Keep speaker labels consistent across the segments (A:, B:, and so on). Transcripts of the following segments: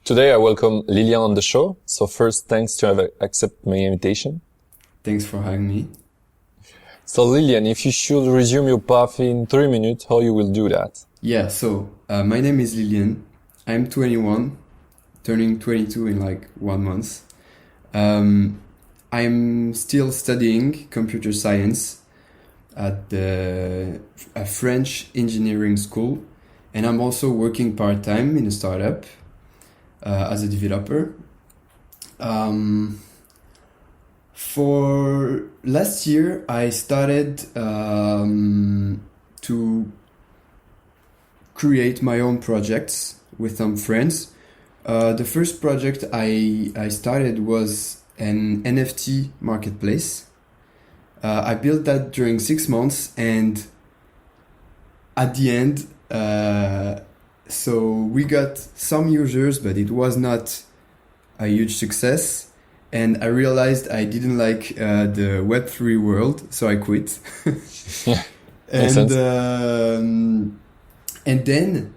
A: Today I welcome Lillian on the show. So first, thanks to have accept my invitation.
B: Thanks for having me.
A: So Lillian, if you should resume your path in 3 minutes, how you will do that?
B: Yeah, my name is Lillian. I'm 21, turning 22 in like 1 month. I'm still studying computer science at a French engineering school, and I'm also working part-time in a startup as a developer. For last year, I started to create my own projects with some friends. The first project I started was an NFT marketplace. I built that during 6 months, and at the end, so we got some users, but it was not a huge success. And I realized I didn't like the Web3 world, so I quit.
A: Yeah, makes sense.
B: And then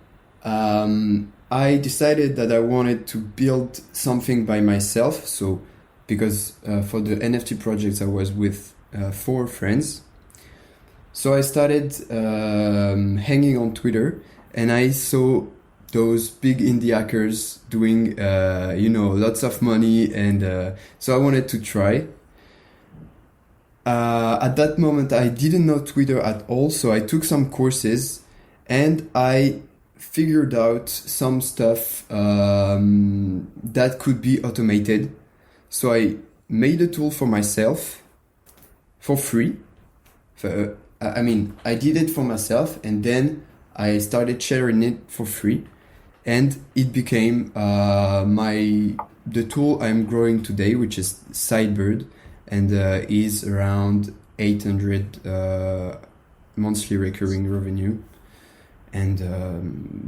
B: I decided that I wanted to build something by myself. So because for the NFT projects I was with 4 friends. So I started hanging on Twitter, and I saw those big indie hackers doing, lots of money, and so I wanted to try. At that moment, I didn't know Twitter at all, so I took some courses, and I figured out some stuff that could be automated. So I made a tool for myself for free. I did it for myself, and then I started sharing it for free, and it became the tool I'm growing today, which is Sidebird, and is around 800 monthly recurring revenue, and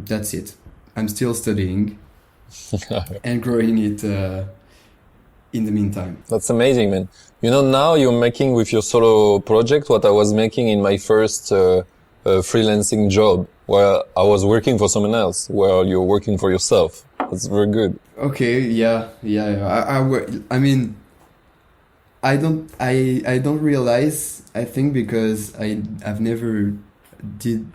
B: that's it. I'm still studying and growing it in the meantime.
A: That's amazing, man. Now you're making with your solo project what I was making in my first freelancing job, where I was working for someone else, while you're working for yourself. That's very good.
B: Okay, yeah. I don't realize, I think, because I've never did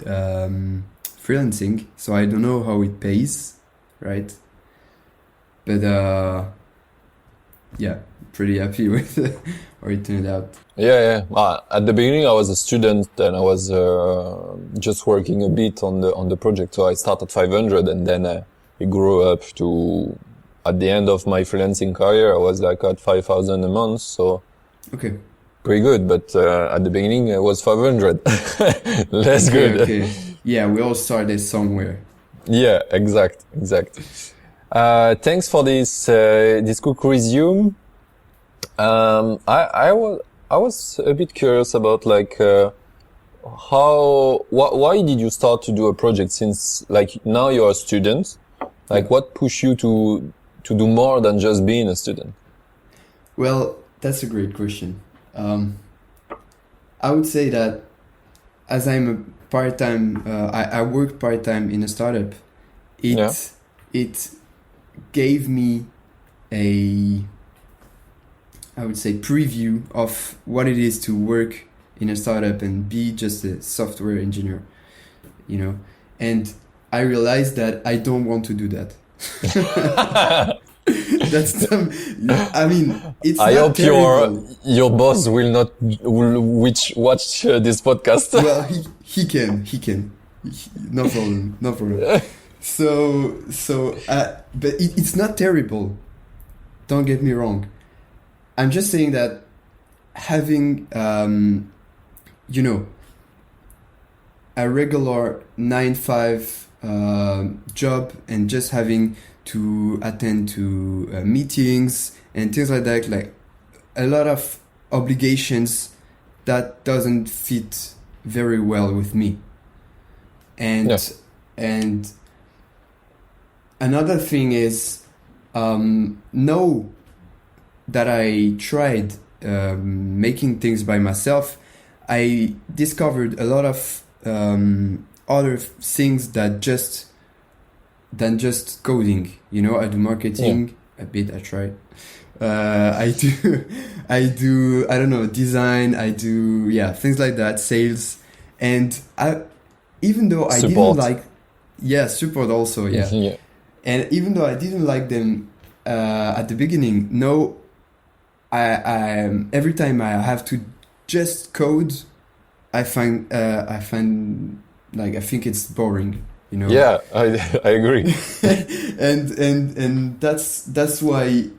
B: freelancing, so I don't know how it pays, right? But yeah, pretty happy with how it turned out.
A: Yeah. At the beginning, I was a student, and I was just working a bit on the project. So I started 500, and then it grew up to, at the end of my freelancing career, I was like at 5,000 a month. So
B: okay,
A: pretty good. But at the beginning, it was 500. Less good.
B: Okay. Yeah, we all started somewhere.
A: Yeah, exact. Thanks for this quick resume. I was a bit curious about why did you start to do a project, since now you're a student? What pushed you to do more than just being a student?
B: Well, that's a great question. I would say that as I'm a part-time, I work part-time in a startup. It gave me I would say, preview of what it is to work in a startup and be just a software engineer, and I realized that I don't want to do that. It's
A: I
B: not
A: hope
B: terrible.
A: your boss will not watch this podcast.
B: Well, he can. No problem. But it's not terrible. Don't get me wrong. I'm just saying that having, a regular 9-5 job, and just having to attend to meetings and things like that, like a lot of obligations, that doesn't fit very well with me. And another thing is, no. That I tried making things by myself, I discovered a lot of other things that just than just coding. You know, I do marketing a bit. I try. I do, I don't know, design. I do, things like that, sales, and even though I didn't
A: Support.
B: like, support also,
A: Yeah.
B: and even though I didn't like them at the beginning, no, every time I have to just code, I find like I think it's boring, you know.
A: Yeah, I agree.
B: And that's why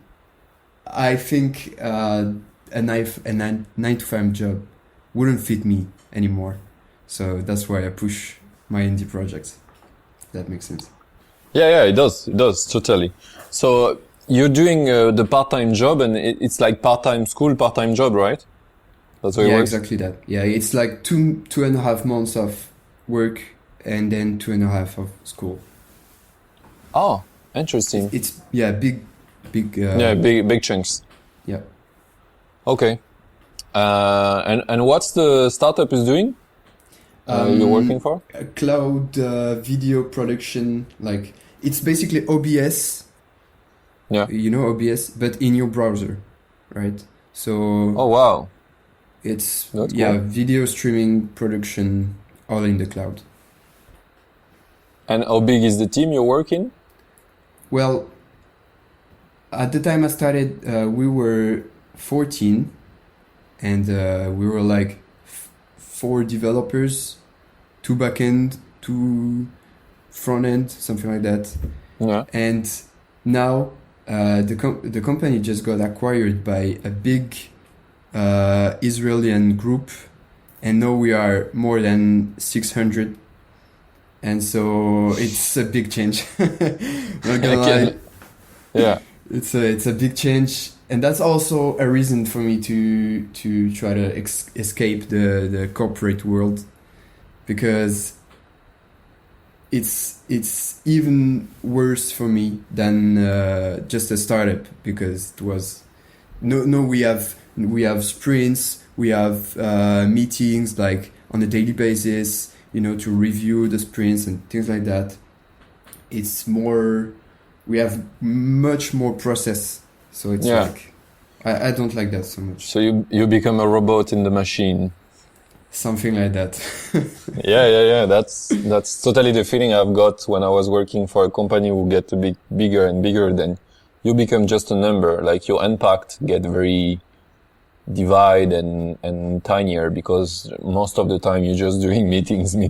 B: I think a nine to five job wouldn't fit me anymore. So that's why I push my indie projects. If that makes sense.
A: Yeah, it does, totally. So you're doing the part-time job, and it's like part-time school, part-time job, right? That's how it
B: Yeah,
A: works?
B: exactly that. Yeah, it's like 2.5 months of work and then 2.5 of school.
A: Oh, interesting.
B: It's big.
A: Yeah, big chunks.
B: Yeah.
A: Okay. And what's the startup is doing? You're working for?
B: A cloud video production, like it's basically OBS.
A: Yeah.
B: You know OBS, but in your browser, right? So
A: Oh, wow.
B: it's
A: That's cool.
B: video streaming production all in the cloud.
A: And how big is the team you're working?
B: Well, at the time I started, we were 14, and we were like 4 developers, 2 backend, 2 front end, something like that.
A: Yeah.
B: And now the company just got acquired by a big Israeli group, and now we are more than 600, and so it's a big change. Not gonna lie,
A: Yeah.
B: it's a big change, and that's also a reason for me to try to escape the corporate world, because it's even worse for me than just a startup, because it was no we have sprints, we have meetings like on a daily basis, you know, to review the sprints and things like that. It's more, we have much more process, so it's like I don't like that so much.
A: So you become a robot in the machine.
B: Something like that.
A: Yeah. That's totally the feeling I've got when I was working for a company who get a bit bigger and bigger. Then you become just a number. Like your impact get very divide and tinier, because most of the time you're just doing meetings, and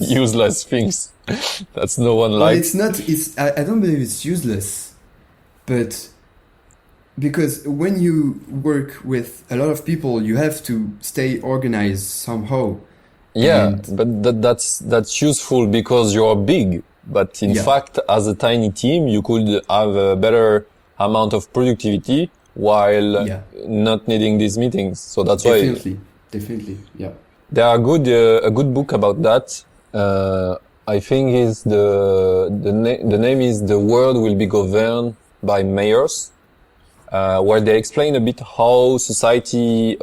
A: useless things. That's no one
B: Well,
A: likes.
B: it's not. I don't believe it's useless, but because when you work with a lot of people, you have to stay organized somehow.
A: Yeah,
B: And
A: but that's useful because you're big. But in fact, as a tiny team, you could have a better amount of productivity while not needing these meetings. So that's why
B: definitely, yeah.
A: there are a good book about that. I think is the name is The World Will Be Governed by Mayors, where they explain a bit how society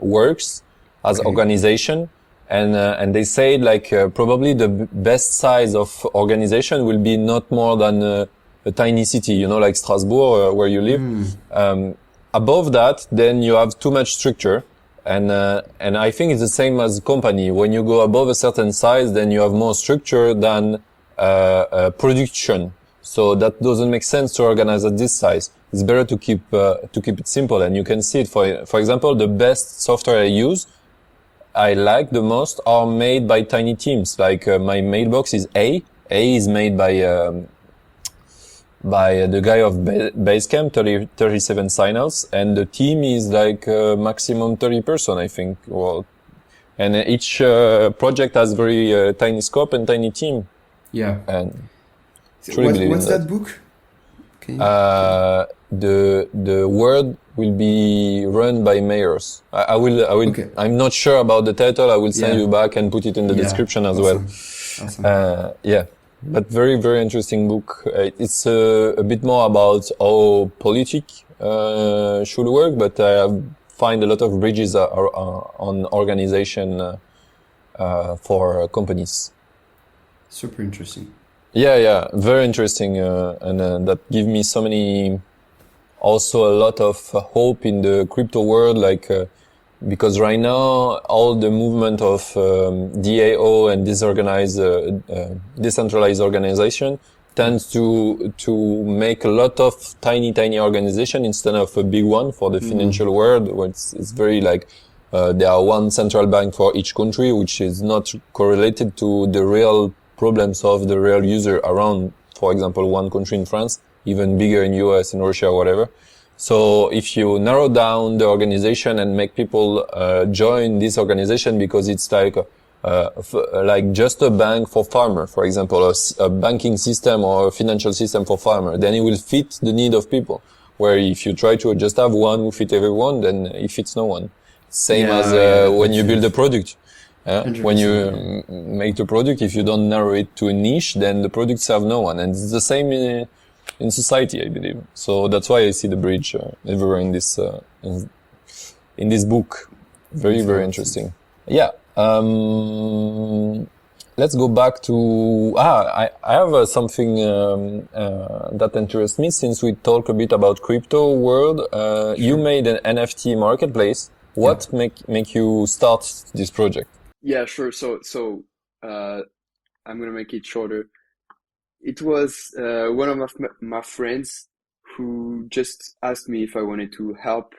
A: works as organization. And they say like probably the best size of organization will be not more than a tiny city, you know, like Strasbourg, where you live. Above that, then you have too much structure, and I think it's the same as company. When you go above a certain size, then you have more structure than production. So that doesn't make sense to organize at this size. It's better to keep it simple, and you can see it. For example, the best software I like the most are made by tiny teams. Like my mailbox is A. A is made by the guy of Basecamp, 37 signals, and the team is like maximum 30 person, I think. Well, and each project has very tiny scope and tiny team.
B: Yeah.
A: And
B: what's that book?
A: The world will be run by mayors. I will. Okay. I'm not sure about the title. I will send you back and put it in the description as well.
B: Awesome.
A: But very, very interesting book. It's a bit more about how politics should work, but I find a lot of bridges on organization for companies.
B: Super interesting.
A: Yeah, very interesting, and that give me so many, also a lot of hope in the crypto world, like because right now all the movement of DAO and decentralized organization tends to make a lot of tiny organization instead of a big one for the
B: Mm.
A: financial world, where it's very like there are one central bank for each country, which is not correlated to the real problems of the real user around, for example, one country in France, even bigger in US, in Russia, whatever. So if you narrow down the organization and make people join this organization because it's like just a bank for farmer, for example, a banking system or a financial system for farmer, then it will fit the need of people. Where if you try to just have one who fit everyone, then it fits no one. Same as
B: Yeah, that
A: when
B: makes
A: you build a
B: sense.
A: product. When
B: 100%,
A: you
B: yeah.
A: make the product, if you don't narrow it to a niche, then the products have no one. And it's the same in society, I believe. So that's why I see the bridge everywhere in this book. Very,
B: Makes a
A: very
B: lot of sense.
A: interesting. Yeah. Let's go back to I have something that interests me since we talk a bit about crypto world. You
B: Sure.
A: made an NFT marketplace.
B: Yeah.
A: What make you start this project?
C: Yeah, sure. Uh, I'm gonna make it shorter. It was one of my friends who just asked me if I wanted to help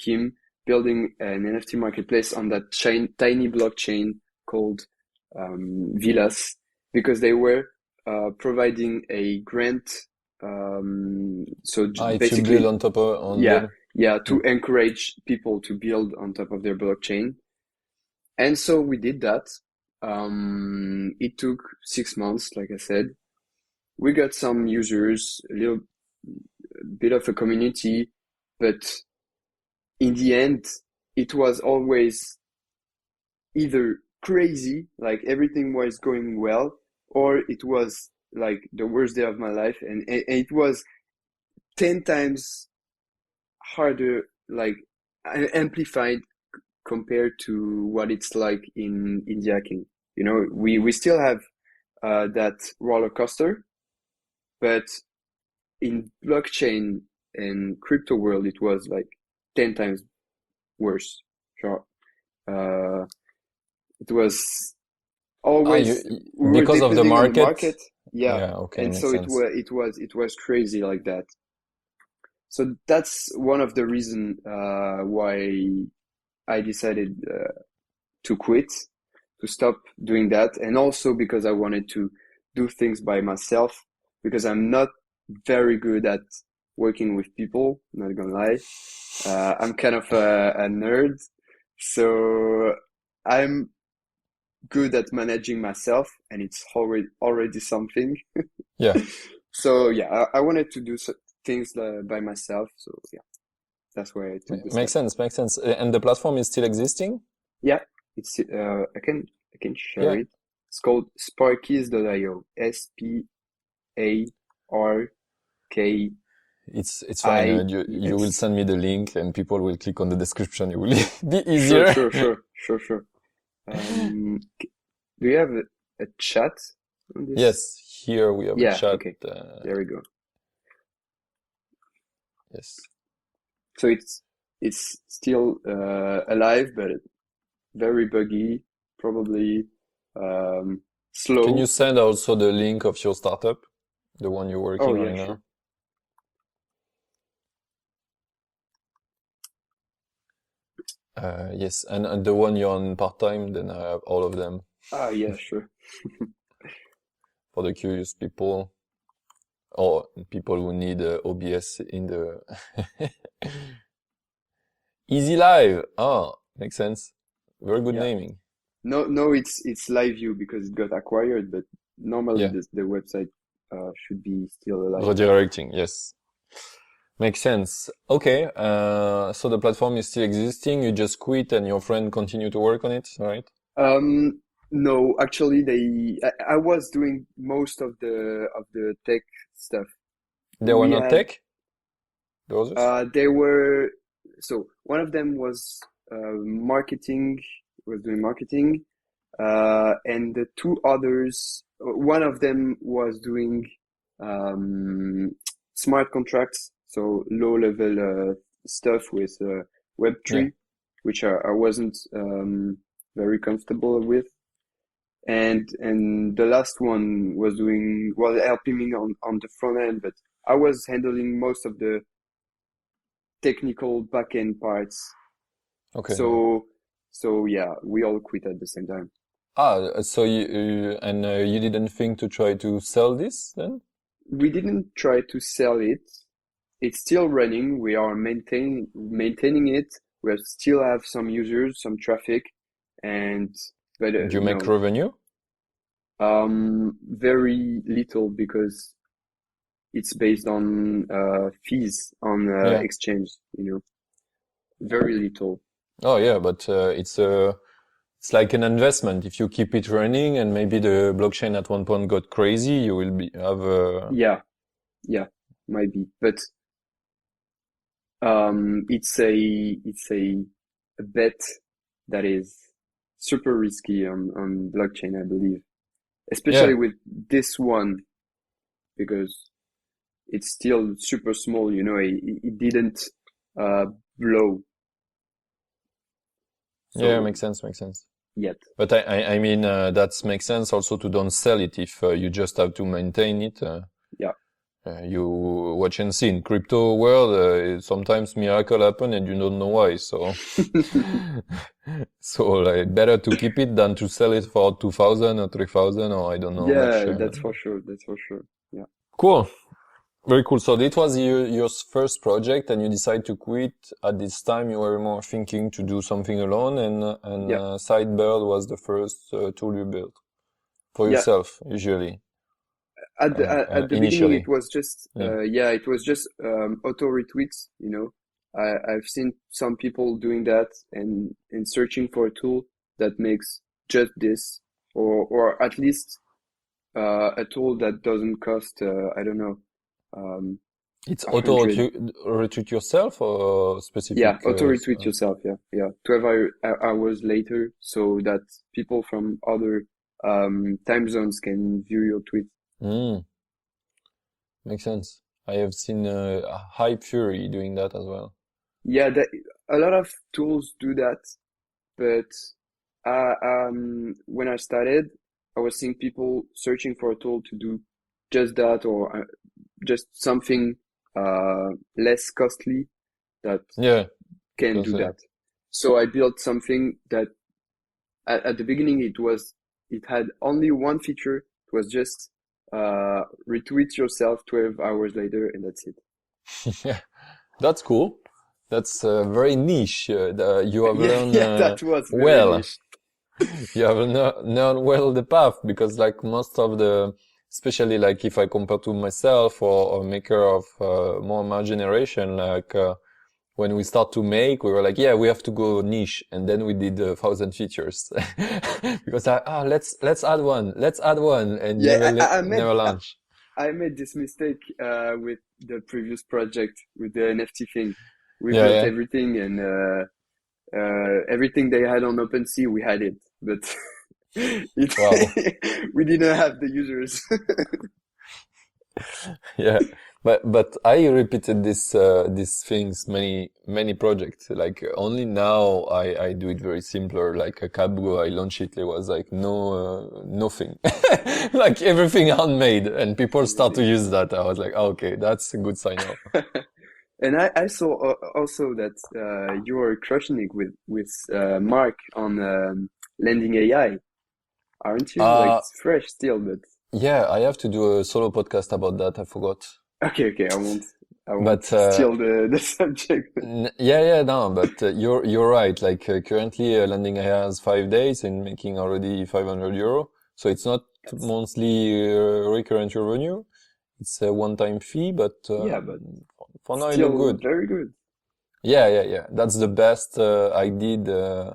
C: him building an NFT marketplace on that tiny blockchain called Villas, because they were providing a grant.
A: If you build
C: Basically,
A: on top of on
C: yeah,
A: them.
C: yeah,
A: Hmm.
C: to encourage people to build on top of their blockchain. And so we did that. It took 6 months, like I said. We got some users, a little bit of a community, but in the end, it was always either crazy, like everything was going well, or it was like the worst day of my life, and it was 10 times harder, like amplified compared to what it's like in the hacking. You know, we still have that roller coaster, but in blockchain and crypto world, it was like 10 times worse. Sure. Uh, it was
A: You
C: always, we were
A: because of the
C: depending on the
A: market.
C: market. Yeah.
A: Yeah, okay,
C: And
A: makes
C: so
A: sense.
C: it was crazy like that. So that's one of the reason why I decided to quit, to stop doing that. And also because I wanted to do things by myself, because I'm not very good at working with people, not gonna lie. I'm kind of a nerd, so I'm good at managing myself, and it's already something.
A: Yeah,
C: So yeah, I wanted to do things by myself. So yeah, that's why I took the
A: makes
C: step.
A: sense, makes sense. And the platform is still existing?
C: Yeah, it's I can share
A: Yeah,
C: it. It's called Sparkies.io. Sparkies.
A: it's fine. You will send me the link and people will click on the description. It will be
C: Sure,
A: easier.
C: sure. Do you have a chat on this?
A: Yes, here we have a
C: Yeah,
A: chat.
C: okay. There we go.
A: Yes.
C: So it's still alive, but very buggy, probably
A: Can you
C: slow.
A: send also the link of your startup, the one you're
C: Oh
A: working
C: yeah,
A: right
C: sure.
A: now? Yes, and the one you're on part-time, then I have all of them
C: Ah yeah, sure.
A: for the curious people or people who need OBS in the Easy Live. Oh, makes sense. Very good
C: Yeah.
A: naming.
C: No, it's live view because it got acquired, but normally
A: Yeah,
C: the website should be still alive.
A: redirecting. Yes, makes sense. Okay, so the platform is still existing. You just quit, and your friend continue to work on it, right?
C: No, actually, I was doing most of the tech stuff.
A: They were
C: We
A: not
C: had
A: tech, the others.
C: they were so one of them was marketing, was doing marketing. and the two others, one of them was doing smart contracts, so low-level stuff with
A: Yeah.
C: Web3, which I wasn't very comfortable with. And the last one was helping me on the front end, but I was handling most of the technical back-end parts.
A: Okay.
C: So yeah, we all quit at the same time.
A: So you didn't think to try to sell this then?
C: We didn't try to sell it. It's still running. We are maintaining it. We still have some users, some traffic, and but
A: Do you make
C: no,
A: revenue?
C: very little because it's based on fees on
A: Yeah.
C: exchange, very little.
A: Oh yeah, but it's like an investment. If you keep it running and maybe the blockchain at one point got crazy, you will have
C: Yeah, yeah, might be, but it's a bet that is super risky on blockchain, I believe, especially
A: yeah.
C: with this one because it's still super small, it didn't uh blow
A: Yeah,
C: so
A: makes sense, makes sense.
C: yet.
A: But I mean, that makes sense also to don't sell it if you just have to maintain it.
C: Yeah.
A: You watch and see in crypto world, sometimes miracle happen and you don't know why. So, so like better to keep it than to sell it for 2,000 or 3,000 or I don't know how much.
C: Yeah, that's for sure. That's for sure. Yeah.
A: Cool. Very cool. So it was your first project and you decided to quit. At this time, you were more thinking to do something alone and
C: Yeah.
A: Sidebird was the first tool you built for
C: Yeah.
A: yourself, usually,
C: At the beginning, it
A: initially.
C: was just
A: Yeah.
C: it was just auto retweets. I've seen some people doing that and searching for a tool that makes just this, or at least a tool that doesn't cost I don't know,
A: It's
C: a
A: auto
C: hundred.
A: retweet yourself or
C: Yeah,
A: specific,
C: auto retweet yourself. Yeah, yeah. 12 hours later, so that people from other time zones can view your tweet.
A: mm, makes sense. I have seen Hype Fury doing that as well.
C: Yeah, a lot of tools do that, but when I started, I was seeing people searching for a tool to do just that, or just something less costly that
A: Yeah,
C: can
A: because
C: do that. So I built something that at the beginning it had only one feature. It was just retweet yourself 12 hours later, and that's it.
A: yeah, that's cool. That's very niche. You have
C: Yeah,
A: learned
C: yeah, that was very
A: well.
C: niche.
A: You have known well the path because like most of the, especially like if I compare to myself or maker of more my generation, like when we start to make, we were like, yeah, we have to go niche, and then we did 1,000 features because let's add one, and
C: Yeah,
A: never launch.
C: I made this mistake with the previous project with the NFT thing. We
A: Yeah,
C: built
A: yeah.
C: everything and everything they had on OpenSea, we had it, but
A: Wow.
C: we didn't have the users.
A: Yeah, but I repeated these things many projects. Like only now I do it very simpler. Like a Cabgo, I launched it. There was like nothing, like everything handmade, and people start to
C: Everything.
A: use that. I was like, oh, okay, that's a good sign up.
C: And I saw also that you are crushing it with Mark on Lending AI, aren't you? Like
A: Uh
C: it's fresh still, but
A: yeah, I have to do a solo podcast about that. I forgot,
C: okay, I won't
A: but
C: steal the subject.
A: yeah, no, but you're right. Like currently, landing AI has 5 days and making already 500 euro. So it's not
C: That's
A: monthly recurrent revenue. It's a one-time fee, but
C: yeah, but
A: for now it look
C: still
A: good.
C: very good.
A: Yeah. That's the best I did uh,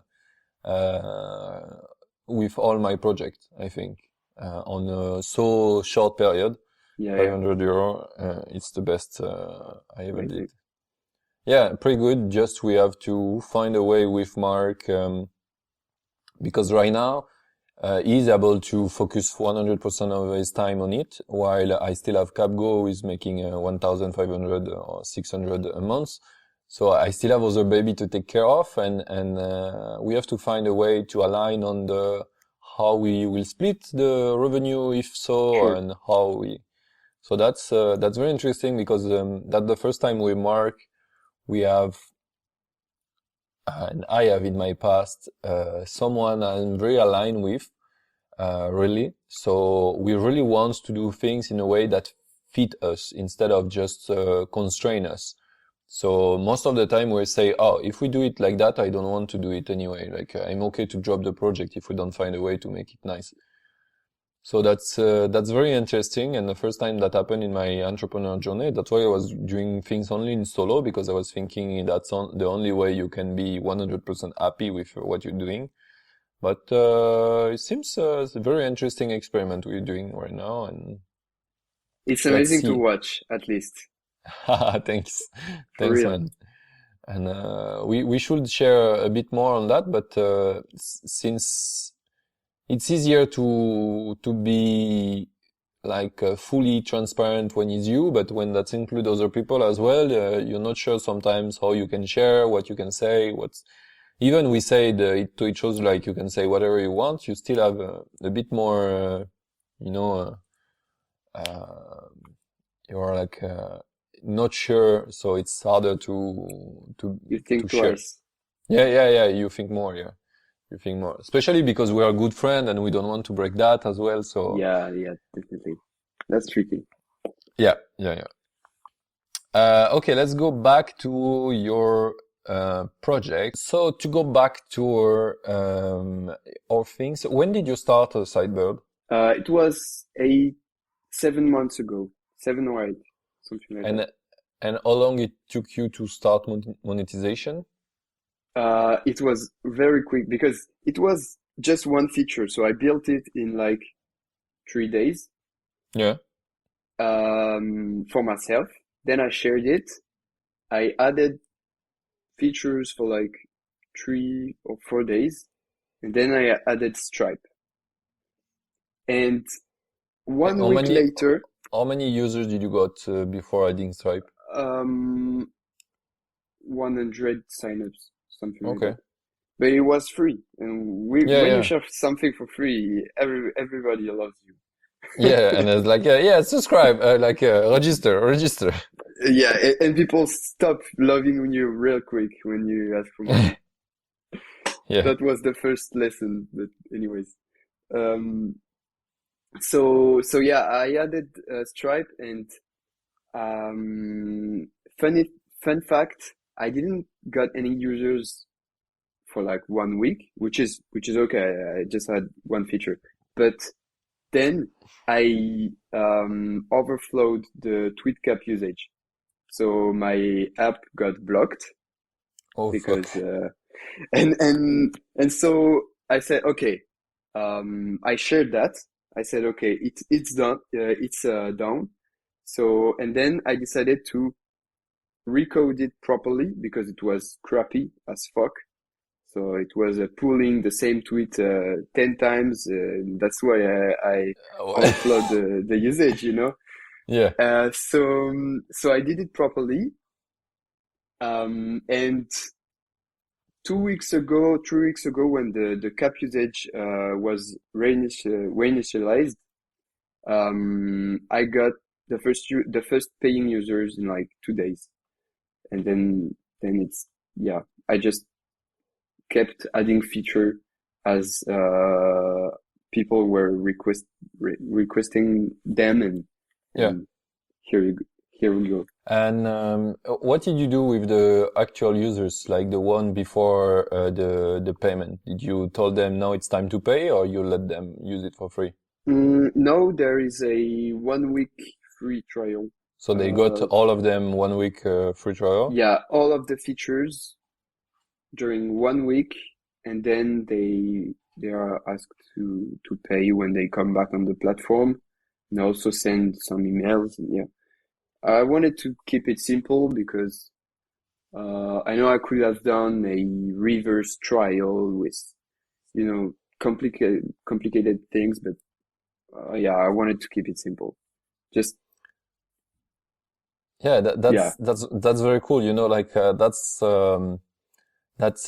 A: with all my projects, I think. On a so short period,
C: Yeah, yeah,
A: 500 euro, it's the best I ever did.
C: amazing.
A: Yeah, pretty good. Just we have to find a way with Mark, because right now, he's able to focus 100% of his time on it, while I still have Capgo, who is making 1,500 or 600 a month. So I still have other baby to take care of, and we have to find a way to align on the how we will split the revenue, if so,
C: Sure.
A: and how we. So that's very interesting because that's the first time we have, and I have in my past someone I'm very aligned with, really. So we really want to do things in a way that fit us instead of just constrain us. So most of the time we say, oh, if we do it like that, I don't want to do it anyway. Like I'm okay to drop the project if we don't find a way to make it nice. So that's very interesting. And the first time that happened in my entrepreneur journey, that's why I was doing things only in solo, because I was thinking that's the only way you can be 100% happy with what you're doing. But it seems it's a very interesting experiment we're doing right now, and
C: It's
A: let's
C: amazing to
A: see.
C: watch, at least,
A: Thanks,
C: for
A: thanks,
C: real.
A: man. And we should share a bit more on that, but since it's easier to be like fully transparent when it's you, but when that include other people as well, you're not sure sometimes how you can share, what you can say, what's even we say to each other, like you can say whatever you want, you still have a bit more, you know, uh, you're like not sure, so it's harder
C: You
A: to
C: think
A: share.
C: twice.
A: Yeah. You think more, yeah. You think more, especially because we are a good friend and we don't want to break that as well. So
C: Yeah, definitely. That's tricky.
A: yeah. Okay, let's go back to your project. So to go back to our things, when did you start Sidebird?
C: It was 7 months ago, 7 or 8, something like that.
A: And and how long it took you to start monetization?
C: It was very quick because it was just one feature. So I built it in like 3 days,
A: Yeah.
C: for myself. Then I shared it. I added features for like 3 or 4 days, and then I added Stripe. And
A: And
C: 1 week later,
A: how many users did you got before adding Stripe?
C: um, 100 signups, something like
A: Okay.
C: that. But it was free, and when you
A: Yeah.
C: share something for free, everybody loves you.
A: Yeah, and it's like yeah, subscribe, like register.
C: Yeah, and people stop loving you real quick when you ask for money.
A: Yeah.
C: That was the first lesson, but anyways. Um, so yeah, I added Stripe, and um, funny fun fact, I didn't got any users for like 1 week, which is okay. I just had one feature, but then I overflowed the tweet cap usage, so my app got blocked
A: Oh fuck.
C: because and so I said, okay, I shared that. I said, okay, it's done. It's down. So and then I decided to recode it properly because it was crappy as fuck. So it was pulling the same tweet 10 times. That's why I overflowed the usage.
A: Yeah.
C: So I did it properly. And 2 weeks ago, 3 weeks ago, when the cap usage was reinitialized, I got the first paying users in like 2 days, and then it's yeah. I just kept adding feature as people were requesting them, and
A: Yeah.
C: and here we go.
A: And what did you do with the actual users, like the one before the payment? Did you tell them now it's time to pay, or you let them use it for free?
C: No, there is a 1 week free trial.
A: So they got
C: Uh,
A: all of them 1 week free trial?
C: yeah, all of the features during 1 week, and then they are asked to pay when they come back on the platform, and also send some emails. And yeah, I wanted to keep it simple because I know I could have done a reverse trial with, complicated things, but yeah, I wanted to keep it simple. Just
A: Yeah,
C: yeah.
A: that's very cool. You know, like that's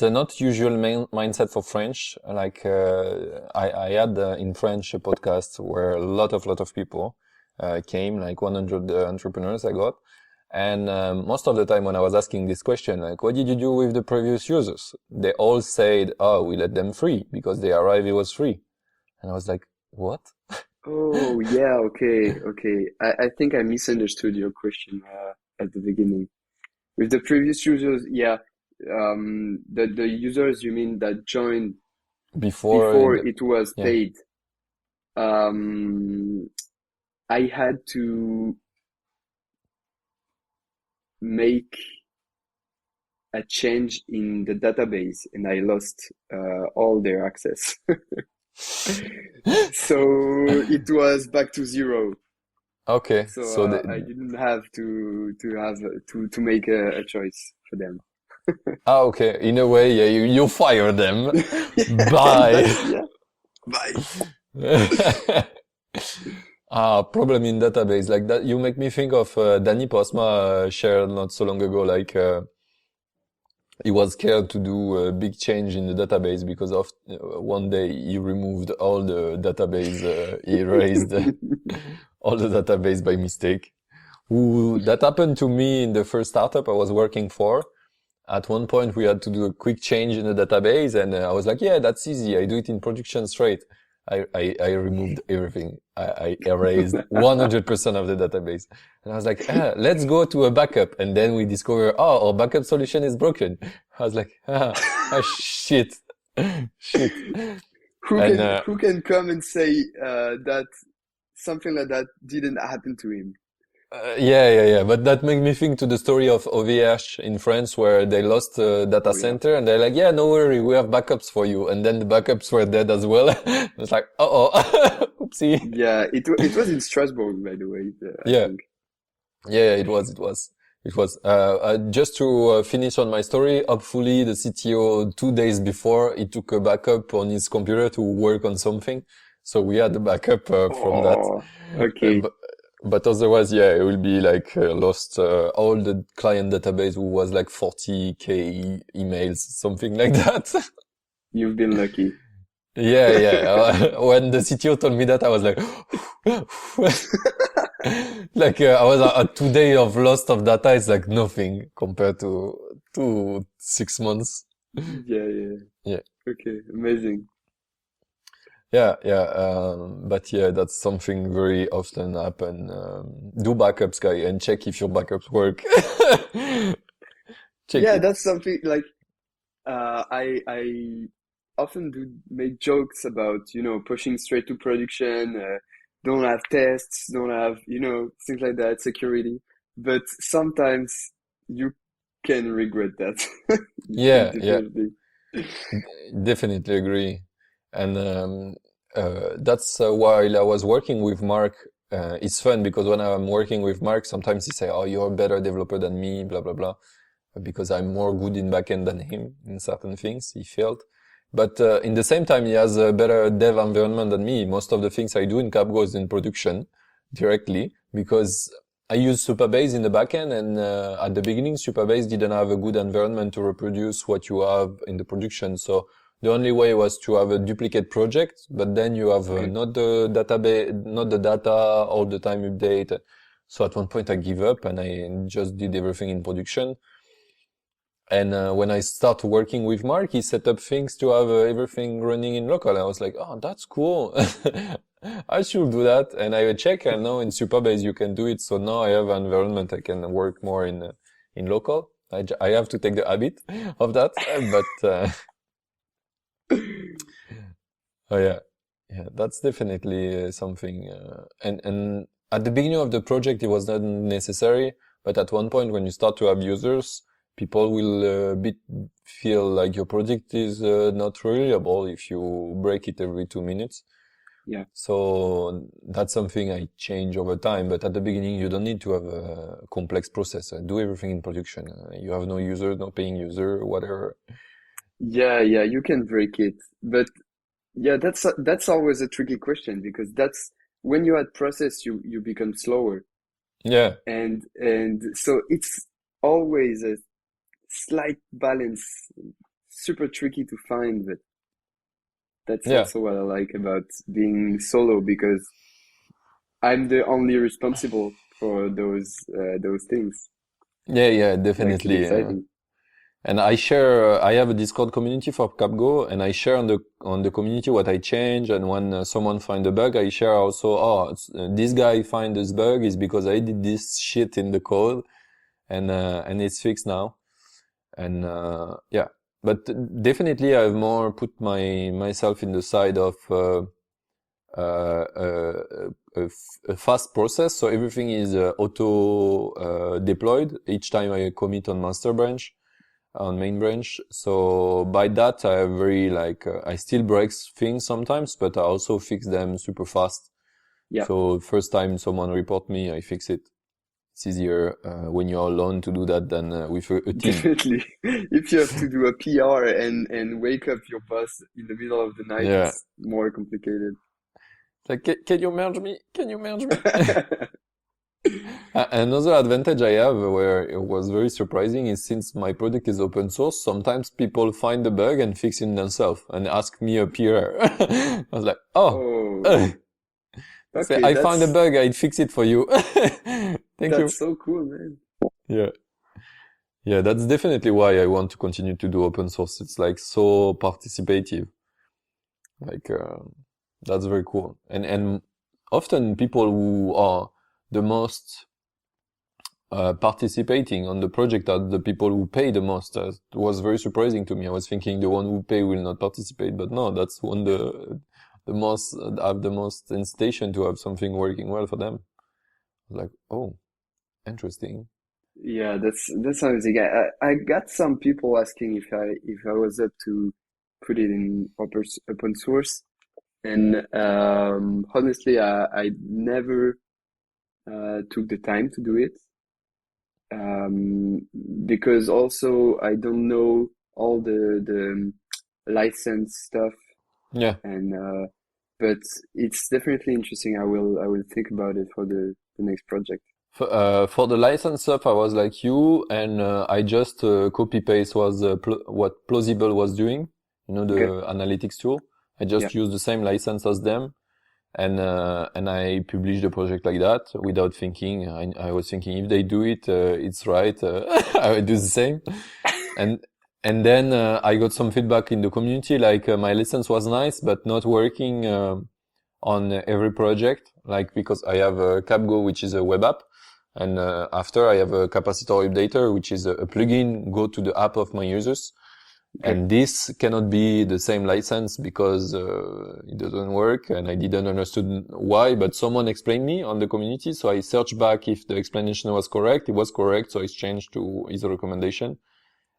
A: not usual mindset for French. Like I had in French a podcast where a lot of people came, like 100 entrepreneurs I got. And most of the time when I was asking this question, like, what did you do with the previous users? They all said, oh, we let them free because they arrived, it was free. And I was like, what?
C: Oh yeah, okay. I think I misunderstood your question at the beginning. With the previous users, yeah, the users you mean that joined
A: Before,
C: before it was
A: yeah.
C: paid. Um, I had to make a change in the database and I lost all their access. So it was back to zero.
A: Okay.
C: So
A: So
C: I didn't have to make a choice for them.
A: okay. In a way, yeah, you fire them.
C: Yeah,
A: Bye.
C: yeah. Bye.
A: Problem in database like that. You make me think of Danny Posma shared not so long ago. Like he was scared to do a big change in the database because of one day he removed all the database. He erased all the database by mistake. Ooh, that happened to me in the first startup I was working for. At one point, we had to do a quick change in the database, and I was like, "Yeah, that's easy. I do it in production straight." I removed everything. I erased 100% of the database, and I was like, "Let's go to a backup." And then we discover, oh, our backup solution is broken. I was like, shit, shit." And
C: Who can come and say that something like that didn't happen to him?
A: yeah. But that made me think to the story of OVH in France where they lost a data
C: Oh yeah.
A: center and they're like, yeah, no worry, we have backups for you. And then the backups were dead as well. It's like, uh-oh, oopsie.
C: Yeah, it was in Strasbourg, by the way, I
A: Yeah,
C: think.
A: yeah, it was. Just to finish on my story, hopefully the CTO 2 days before, he took a backup on his computer to work on something. So we had a backup from that.
C: Oh,
A: Uh,
C: okay.
A: but, but otherwise, yeah, it will be like lost all the client database who was like 40K emails, something like that.
C: You've been lucky.
A: Yeah. When the CTO told me that, I was like, like I was a 2 day of loss of data is like nothing compared to 6 months.
C: Yeah.
A: Yeah.
C: Okay, amazing.
A: Yeah. But yeah, that's something very often happen. Do backups, guy, and check if your backups work. Check
C: Yeah,
A: it.
C: that's something like I often do make jokes about, pushing straight to production, don't have tests, don't have, things like that, security. But sometimes you can regret that. You can
A: Yeah.
C: definitely.
A: Definitely agree. And that's while I was working with Mark, it's fun because when I'm working with Mark, sometimes he say, "Oh, you're a better developer than me," blah blah blah, because I'm more good in backend than him in certain things. He felt, but in the same time, he has a better dev environment than me. Most of the things I do in Cap goes in production directly because I use Supabase in the backend, and at the beginning, Supabase didn't have a good environment to reproduce what you have in the production. So the only way was to have a duplicate project, but then you have
C: Okay.
A: not the database, not the data all the time update. So at one point, I give up and I just did everything in production. And when I start working with Mark, he set up things to have everything running in local. I was like, oh, that's cool. I should do that. And I check, and now in Supabase you can do it. So now I have an environment I can work more in local. I have to take the habit of that, oh yeah, that's definitely something. And at the beginning of the project, it was not necessary, but at one point when you start to have users, people will feel like your project is not reliable if you break it every 2 minutes.
C: Yeah.
A: So that's something I change over time. But at the beginning, you don't need to have a complex process. Do everything in production. You have no user, no paying user, whatever.
C: Yeah, you can break it, but Yeah, that's always a tricky question because that's when you add process, you become slower,
A: Yeah,
C: and so it's always a slight balance, super tricky to find, but that's
A: yeah,
C: also what I like about being solo because I'm the only responsible for those things.
A: yeah, yeah,
C: Makes it
A: definitely.
C: exciting.
A: And I share, I have a Discord community for Capgo, and I share on the community what I change. And when someone find a bug, I share also, oh, this guy find this bug is because I did this shit in the code, and it's fixed now. And yeah, but definitely I've more put myself in the side of a fast process. So everything is auto deployed each time I commit on master branch, on main branch. So by that, I very like I still break things sometimes, but I also fix them super fast.
C: Yeah,
A: So first time someone report me, I fix it. It's easier when you're alone to do that than with a team.
C: definitely. If you have to do a PR and wake up your boss in the middle of the night,
A: Yeah.
C: it's more complicated.
A: Like, can you merge me? Can you merge me? Another advantage I have where it was very surprising is since my product is open source, sometimes people find the bug and fix it themselves and ask me a peer. I was like, oh,
C: Oh,
A: they say,
C: okay,
A: I found a bug, I'd fix it for you. Thank you.
C: that's so cool, man.
A: Yeah. Yeah, that's definitely why I want to continue to do open source. It's like so participative. Like, that's very cool. And often people who are the most participating on the project are the people who pay the most. It was very surprising to me. I was thinking the one who pay will not participate, but no, that's one the most have the most incitation to have something working well for them. Like, oh, interesting.
C: Yeah, that's amazing. I got some people asking if I was up to put it in open source, and honestly, I never took the time to do it um, because also I don't know all the license stuff,
A: Yeah.
C: and but it's definitely interesting. I will think about it for the next project.
A: For the license stuff, I was like you, and I just copy paste was what Plausible was doing,
C: Okay.
A: the analytics tool. I
C: Yeah.
A: just used the same license as them, and I published the project like that without thinking. I was thinking if they do it, it's right. I would do the same, and and then I got some feedback in the community, like my license was nice, but not working on every project, like because I have a CapGo, which is a web app. And after I have a capacitor updater, which is a plugin go to the app of my users.
C: Okay.
A: And this cannot be the same license because it doesn't work. And I didn't understood why, but someone explained me on the community. So I searched back if the explanation was correct. It was correct. So I changed to his recommendation.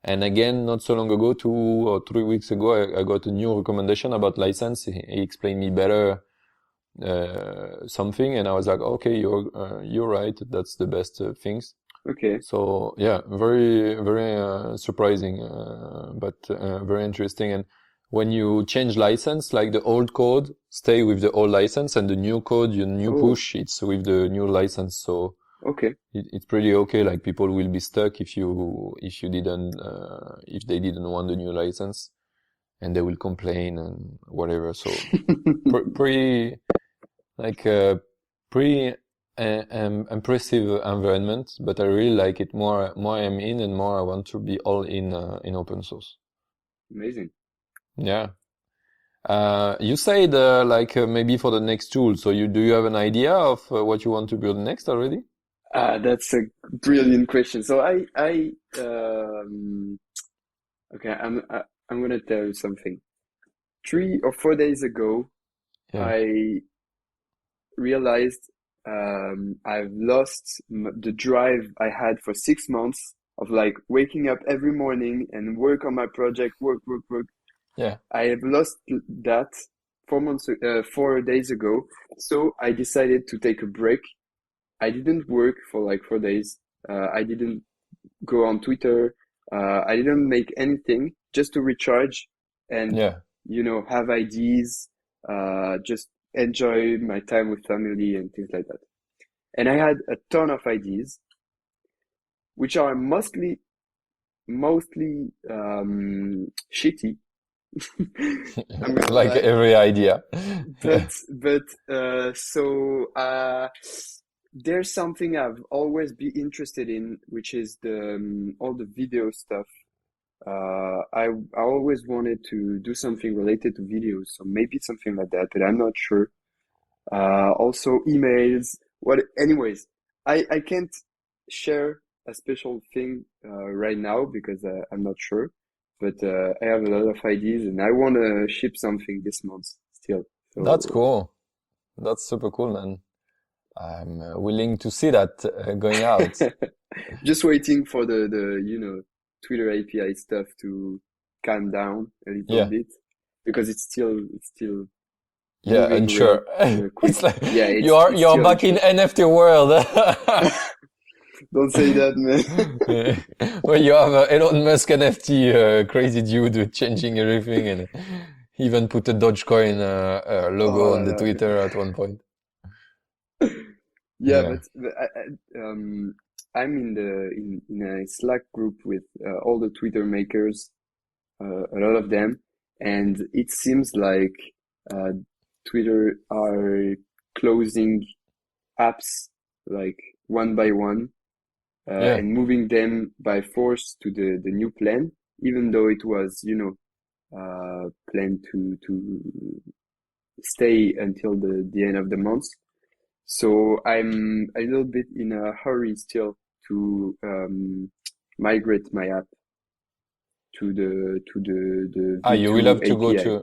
A: And again, not so long ago, 2 or 3 weeks ago, I got a new recommendation about license. He explained me better something, and I was like, okay, you're right. That's the best things.
C: Okay.
A: So yeah, very very surprising, but very interesting. And when you change license, like the old code stay with the old license, and the new code, your new
C: Oh,
A: push, it's with the new license. So
C: okay.
A: it's pretty okay. Like people will be stuck if you didn't if they didn't want the new license, and they will complain and whatever. So pretty like pretty impressive environment, but I really like it more I'm in and more I want to be all in open source.
C: Amazing.
A: Yeah. You said like maybe for the next tool. So do you have an idea of what you want to build next already?
C: That's a brilliant question. So okay, I'm gonna tell you something. 3 or 4 days ago,
A: Yeah.
C: I realized I've lost the drive I had for 6 months of like waking up every morning and work on my project, work, work, work.
A: Yeah.
C: I have lost that 4 days ago. So I decided to take a break. I didn't work for like 4 days. I didn't go on Twitter. I didn't make anything just to recharge and
A: Yeah.
C: have ideas, just enjoy my time with family and things like that. And I had a ton of ideas, which are mostly shitty. I'm gonna
A: Like
C: lie.
A: every idea. Yeah.
C: So there's something I've always been interested in, which is the all the video stuff. I always wanted to do something related to videos, so maybe something like that, but I'm not sure. Also emails. Anyways, I can't share a special thing right now because I'm not sure. But I have a lot of ideas and I want to ship something this month still.
A: That's
C: So
A: cool. That's super cool, man. I'm willing to see that going out.
C: just waiting for the Twitter API stuff to calm down a little
A: Yeah.
C: bit because it's still
A: Yeah,
C: moving really
A: unsure.
C: quick.
A: It's like
C: Yeah,
A: you're
C: it's
A: you're
C: still
A: back in
C: unsure.
A: NFT world.
C: Don't say that, man.
A: Well, you have Elon Musk NFT, crazy dude with changing everything and even put a Dogecoin
C: Oh
A: logo
C: là
A: on the
C: là.
A: Twitter at one point.
C: Yeah,
A: Yeah.
C: but I'm in a Slack group with all the Twitter makers, a lot of them, and it seems like uh, Twitter are closing apps like one by one,
A: Yeah.
C: and moving them by force to the new plan, even though it was, planned to stay until the end of the month. So I'm a little bit in a hurry still to migrate my app to the
A: Ah,
C: V2 API.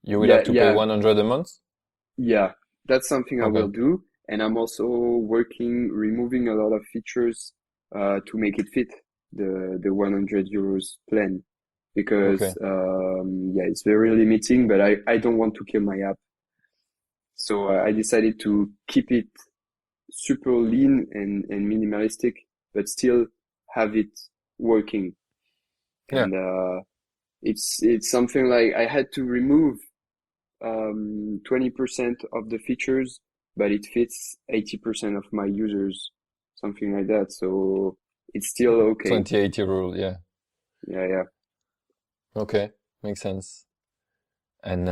A: you will
C: Yeah,
A: have to pay
C: yeah,
A: 100 a month?
C: yeah. That's something I will
A: Okay.
C: do, and I'm also removing a lot of features to make it fit the 100 euros plan because
A: Okay.
C: yeah, it's very limiting, but I don't want to kill my app. So I decided to keep it super lean and minimalistic, but still have it working.
A: Yeah.
C: And it's something like I had to remove 20% of the features, but it fits 80% of my users, something like that. So it's still okay.
A: 2080 rule. Yeah.
C: Yeah, yeah.
A: Okay. Makes sense. And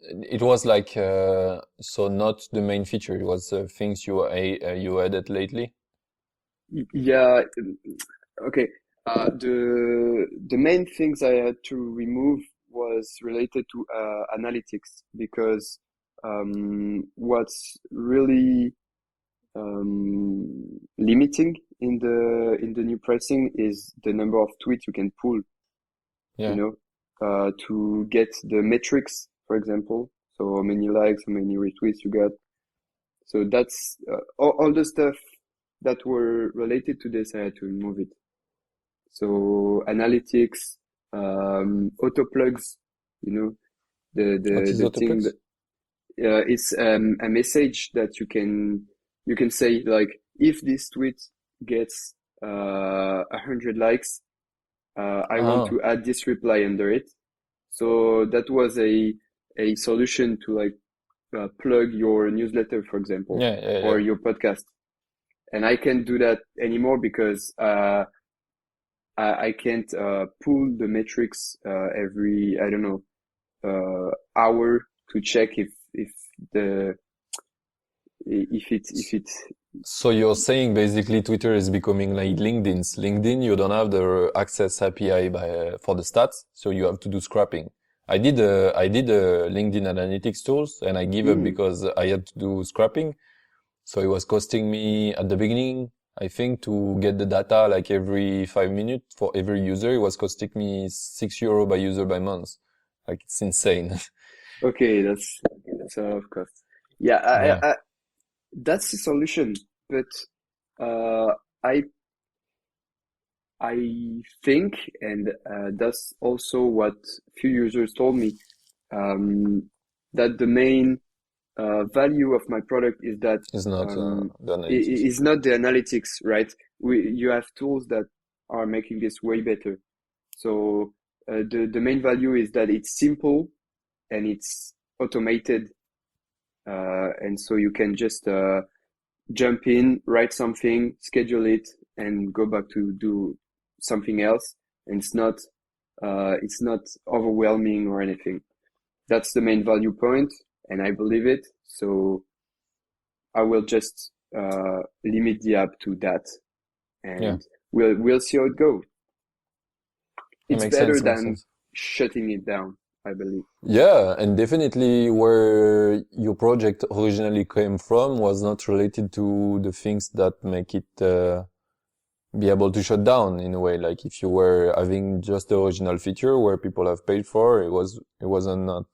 A: it was like so not the main feature. It was things you added lately.
C: Yeah, okay. The main things I had to remove was related to analytics because what's really limiting in the new pricing is the number of tweets you can pull, you
A: Yeah.
C: know, to get the metrics, for example. So how many likes, how many retweets you got. So that's all the stuff that were related to this. I had to remove it. So analytics, auto plugs, you know, the
A: What
C: the
A: is
C: the thing
A: autoplex?
C: that it's a message that you can say like if this tweet gets 100 likes, I want
A: Oh,
C: to add this reply under it. So that was a solution to like plug your newsletter, for example,
A: yeah, yeah,
C: or
A: yeah.
C: your podcast. And I can't do that anymore because I can't pull the metrics every, I don't know, hour to check the if it
A: So you're saying basically Twitter is becoming like LinkedIn's. LinkedIn, you don't have the access API for the stats, so you have to do scrapping. I did LinkedIn analytics tools and I give up
C: mm,
A: because I had to do scrapping. So it was costing me at the beginning, I think, to get the data like every 5 minutes for every user, it was costing me €6 by user by month. Like it's insane.
C: okay, that's a lot of cost. Yeah,
A: Yeah.
C: that's the solution, but uh, I I think, and that's also what few users told me, um, that the main value of my product is that
A: It's not the
C: it
A: analytics.
C: is not the analytics, right? You have tools that are making this way better. So the main value is that it's simple and it's automated, and so you can just jump in, write something, schedule it, and go back to do something else. And it's not overwhelming or anything. That's the main value point, and I believe it. So I will just limit the app to that, and
A: Yeah.
C: we'll see how it goes.
A: It
C: It's
A: makes
C: better
A: sense. Makes
C: than
A: sense.
C: shutting it down, I believe.
A: Yeah, and definitely where your project originally came from was not related to the things that make it be able to shut down in a way. Like if you were having just the original feature where people have paid for, it wasn't not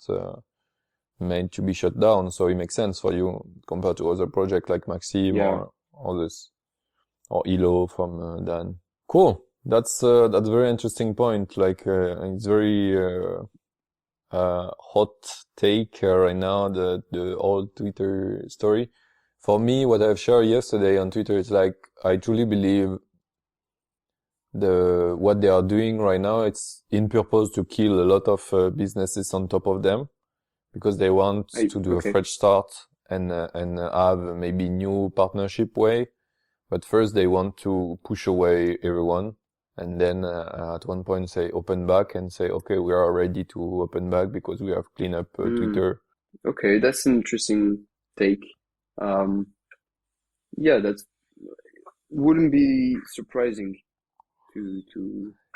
A: made to be shut down. So it makes sense for you compared to other projects like Maxim
C: Yeah.
A: or others or Elo from Dan. Cool. That's a very interesting point. Like it's very hot take right now, the old Twitter story. For me, what I've shared yesterday on Twitter is like, I truly believe what they are doing right now, it's in purpose to kill a lot of businesses on top of them because they want to do a
C: Okay.
A: fresh start and have maybe new partnership way. But first they want to push away everyone. And then at one point say open back and say, okay, we are ready to open back because we have cleaned up Twitter.
C: Okay, that's an interesting take. Yeah, that wouldn't be surprising to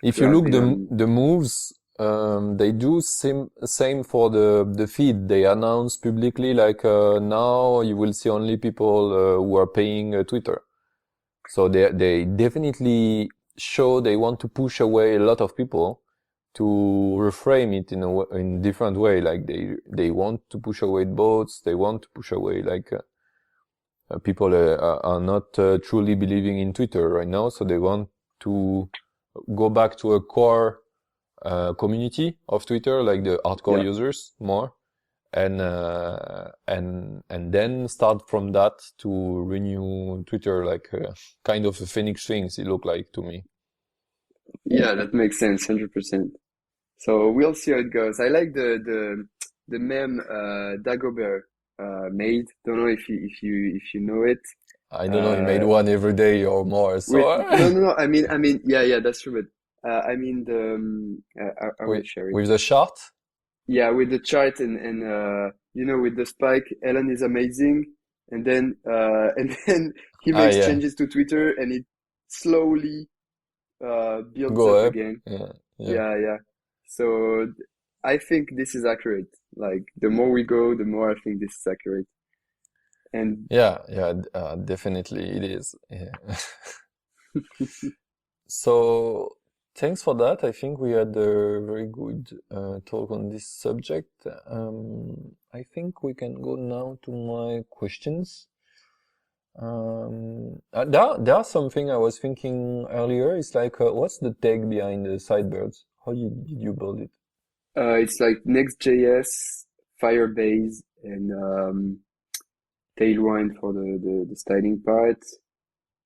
A: If
C: to
A: you
C: have
A: look
C: been on.
A: the moves, they do same for the feed. They announce publicly like now you will see only people who are paying Twitter. So they definitely show they want to push away a lot of people to reframe it in different way. Like they want to push away bots. They want to push away like people are not truly believing in Twitter right now. So they want to go back to a core community of Twitter, like the hardcore
C: Yeah.
A: users more, and then start from that to renew Twitter like kind of a phoenix things. It looked like to me.
C: Yeah, that makes sense, 100%. So we'll see how it goes. I like the meme Dagobert made. Don't know if you know it.
A: I don't know. He made one every day or more.
C: With
A: So
C: no. I mean, yeah, that's true. But I mean I will
A: with
C: share it.
A: with the chart.
C: Yeah, with the chart and with the spike, Ellen is amazing, and then and then he makes
A: Yeah,
C: changes to Twitter, and it slowly builds
A: go
C: up
A: up.
C: again.
A: Yeah, yeah.
C: Yeah. So I think this is accurate. Like the more we go, the more I think this is accurate. And
A: Yeah, definitely it is. Yeah. So thanks for that. I think we had a very good talk on this subject. I think we can go now to my questions. There are something I was thinking earlier. It's like, what's the tech behind the Sidebirds? How did you build it?
C: it's like Next.js, Firebase, and Tailwind for the styling part.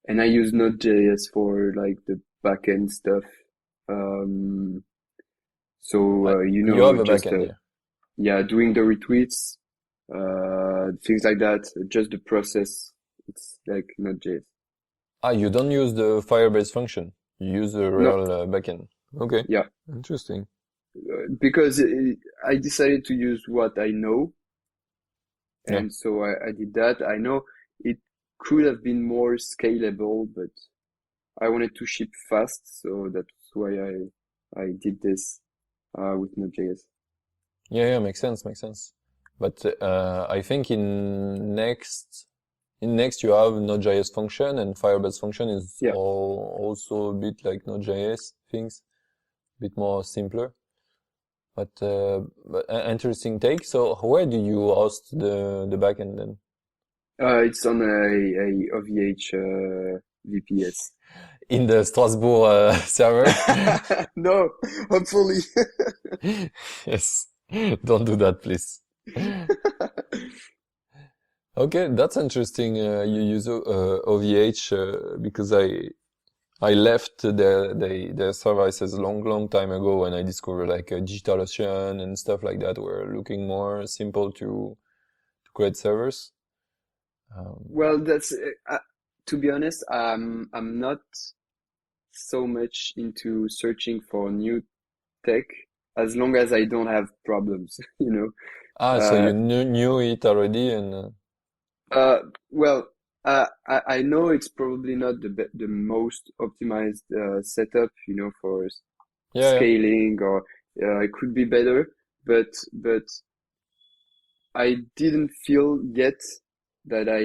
C: And I use Node.js for like the backend stuff. Um, so
A: You have a
C: just
A: backend, yeah.
C: yeah, doing the retweets, things like that. Just the process. It's like Node.js.
A: You don't use the Firebase function. You use the
C: No,
A: real backend. Okay,
C: yeah,
A: interesting.
C: because I decided to use what I know,
A: Yeah.
C: and so I did that. I know it could have been more scalable, but I wanted to ship fast, so that's why I did this with Node.js.
A: Yeah, makes sense, makes sense. But I think in next you have Node.js function and Firebase function is
C: Yeah.
A: also a bit like Node.js things, a bit more simpler. But interesting take. So where do you host the backend then?
C: It's on a OVH VPS.
A: In the Strasbourg server?
C: No, hopefully.
A: Yes. Don't do that, please. Okay, that's interesting. You use OVH because I I left their services long time ago when I discovered like DigitalOcean and stuff like that were looking more simple to create servers.
C: Well, that's to be honest, I'm not so much into searching for new tech as long as I don't have problems, you know.
A: So
C: Uh,
A: you knew it already and
C: well, I know it's probably not the most optimized setup, you know, for
A: yeah.
C: scaling, or it could be better, but I didn't feel yet that I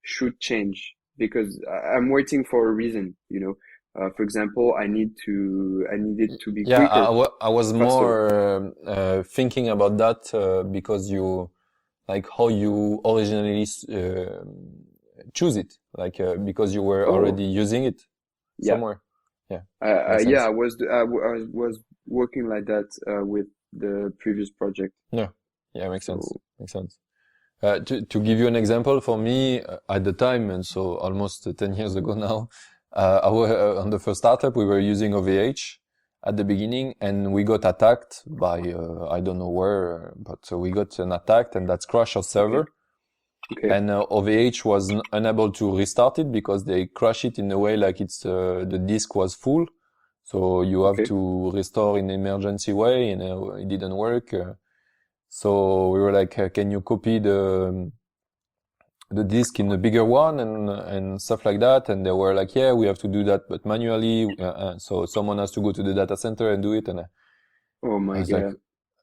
C: should change because I'm waiting for a reason, you know. For example, I needed to be
A: Yeah,
C: quicker,
A: I was
C: faster.
A: more thinking about that because you like how you originally choose it, like because you were
C: Oh,
A: already using it
C: yeah.
A: somewhere. Yeah, makes
C: Yeah,
A: sense.
C: I was working like that with the previous project.
A: Yeah, yeah, makes sense.
C: So,
A: Makes sense. To give you an example, for me at the time, and so almost 10 years ago now, on the first startup we were using OVH at the beginning, and we got attacked by I don't know where, but we got an attack, and that's crashed our
C: okay,
A: server.
C: okay,
A: And OVH was unable to restart it because they crash it in a way like it's the disk was full, so you have
C: okay.
A: to restore in emergency way, and it didn't work. So we were like, can you copy the disk in a bigger one and stuff like that? And they were like, yeah, we have to do that, but manually. So someone has to go to the data center and do it. And
C: Oh
A: I
C: my
A: was like,
C: God.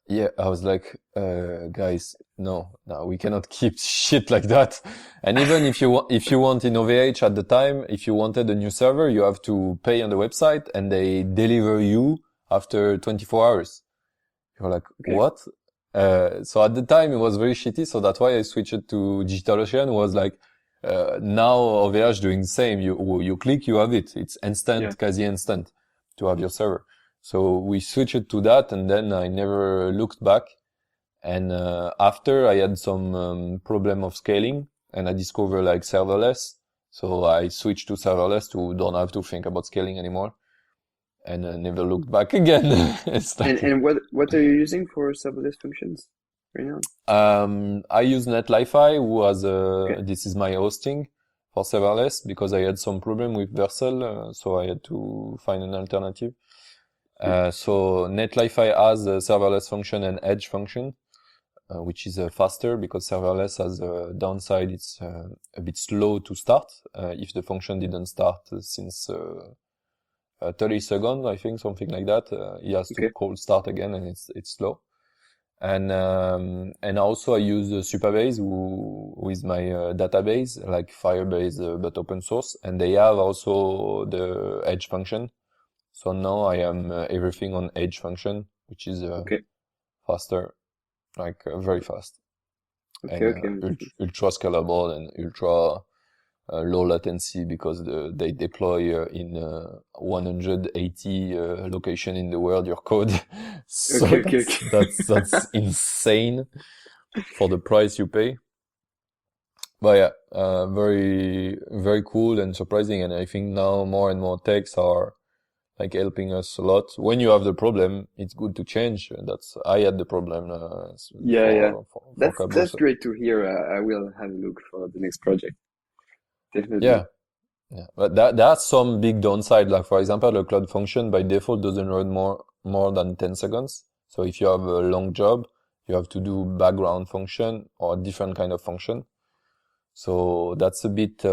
A: yeah, I was like, guys, no, we cannot keep shit like that. And even if you want in OVH at the time, if you wanted a new server, you have to pay on the website and they deliver you after 24 hours. You're like,
C: Okay.
A: what? So at the time it was very shitty. So that's why I switched to DigitalOcean. Was like, now OVH doing the same. You click, you have it. It's
C: Yeah.
A: instant, quasi instant to have your server. So we switched to that, and then I never looked back. And after I had some problem of scaling, and I discovered like serverless. So I switched to serverless to don't have to think about scaling anymore, and never looked back again. It's like
C: And what are you using for serverless functions right now?
A: I use NetLifi, who has
C: Okay.
A: this is my hosting for serverless because I had some problem with Vercel, so I had to find an alternative.
C: Okay.
A: So NetLifi has a serverless function and edge function, which is faster because serverless has a downside. It's a bit slow to start. If the function didn't start since 30 seconds, I think, something like that, he has to
C: Okay.
A: call start again, and it's slow. And also I use Supabase, who is my database, like Firebase, but open source, and they have also the edge function. So now I am everything on edge function, which is
C: Okay.
A: faster, like very fast,
C: Okay.
A: and
C: Okay. Understood.
A: ultra scalable and ultra low latency because they deploy in 180 location in the world your code. So
C: Okay. Okay. Okay.
A: that's insane for the price you pay. But yeah, very very cool and surprising. And I think now more and more techs are like helping us a lot. When you have the problem, it's good to change. I had the problem
C: Yeah. Yeah.
A: for Cabo.
C: That's
A: So
C: great to hear. I will have a look for the next project. Definitely.
A: yeah. Yeah, but that's some big downside. Like for example, the cloud function by default doesn't run more than 10 seconds. So if you have a long job, you have to do background function or different kind of function. So that's a bit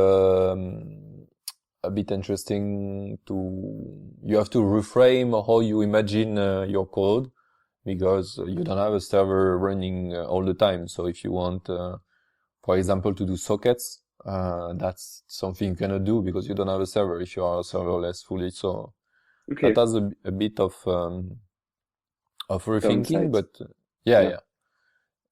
A: interesting you have to reframe how you imagine your code because you don't have a server running all the time. So if you want, for example, to do sockets, that's something you cannot do because you don't have a server if you are serverless fully. So that
C: Okay.
A: has a bit of rethinking,
C: Downsides.
A: but yeah,
C: Yeah.
A: yeah.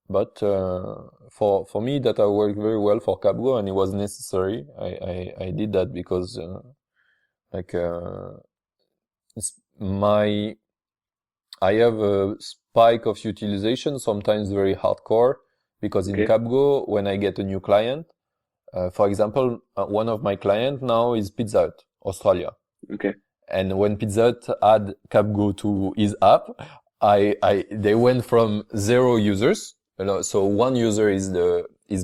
A: But for me, that worked very well for Cabgo, and it was necessary. I did that because like it's I have a spike of utilization, sometimes very hardcore, because in
C: Okay.
A: Cabgo, when I get a new client, for example, one of my clients now is Pizza Hut Australia.
C: Okay.
A: And when Pizza Hut had CapGo to his app, they went from 0 users. So one user is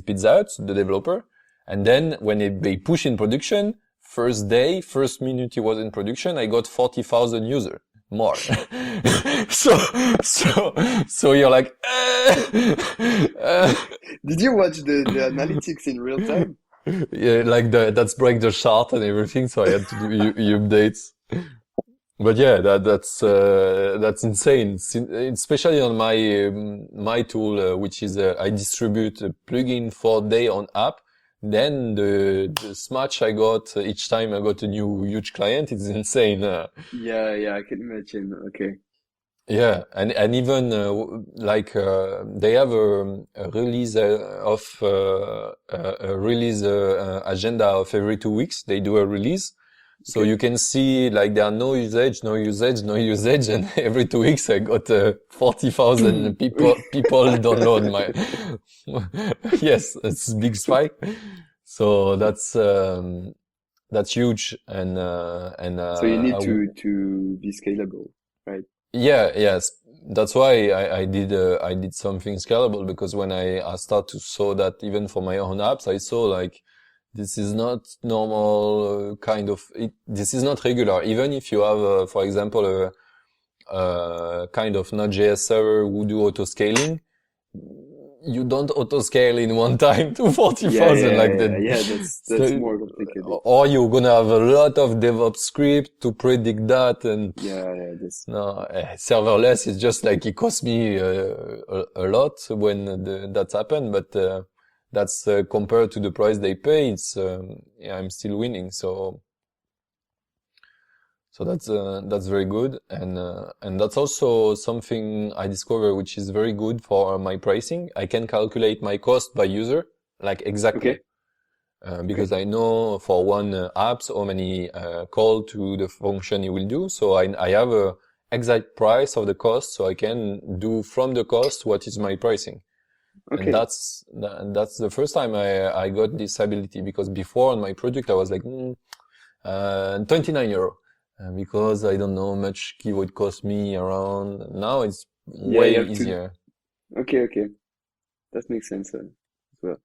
A: Pizza Hut, the developer. And then when they push in production, first day, first minute he was in production, I got 40,000 users more. So, so you're like,
C: Did you watch the analytics in real time?
A: yeah, like that's break the chart and everything. So I had to do updates. But yeah, that's insane. Especially on my tool, which is I distribute a plugin for day on app. Then the smash I got each time I got a new huge client is insane.
C: Yeah, I can imagine. Okay.
A: Yeah, and even they have a release a release agenda of every 2 weeks. They do a release. So
C: Okay.
A: you can see like there are no usage, no usage, no usage, and every 2 weeks I got 40,000 people download my. Yes, it's a big spike. So that's huge, and
C: So you need to be scalable, right?
A: yeah, yes. That's why I did something scalable, because when I start to saw that even for my own apps, I saw like this is not normal this is not regular. Even if you have, for example, a kind of Node.js server who do auto scaling, you don't auto scale in one time to 40,000 like that.
C: Yeah. That's more complicated.
A: Or you're gonna have a lot of DevOps script to predict that, and
C: Yeah. This.
A: no, serverless is just like it cost me a lot when that's happened, but that's compared to the price they pay, it's yeah, I'm still winning. So that's very good, and that's also something I discovered which is very good for my pricing. I can calculate my cost by user, like exactly.
C: Okay.
A: Because I know for one apps how many call to the function it will do. So I have a exact price of the cost, so I can do from the cost what is my pricing. And
C: Okay.
A: that's the first time I got this ability, because before on my product I was like 29 euro, because I don't know how much keyword cost me around. Now it's
C: Yeah,
A: way
C: you have to.
A: easier.
C: Okay. That makes sense as well.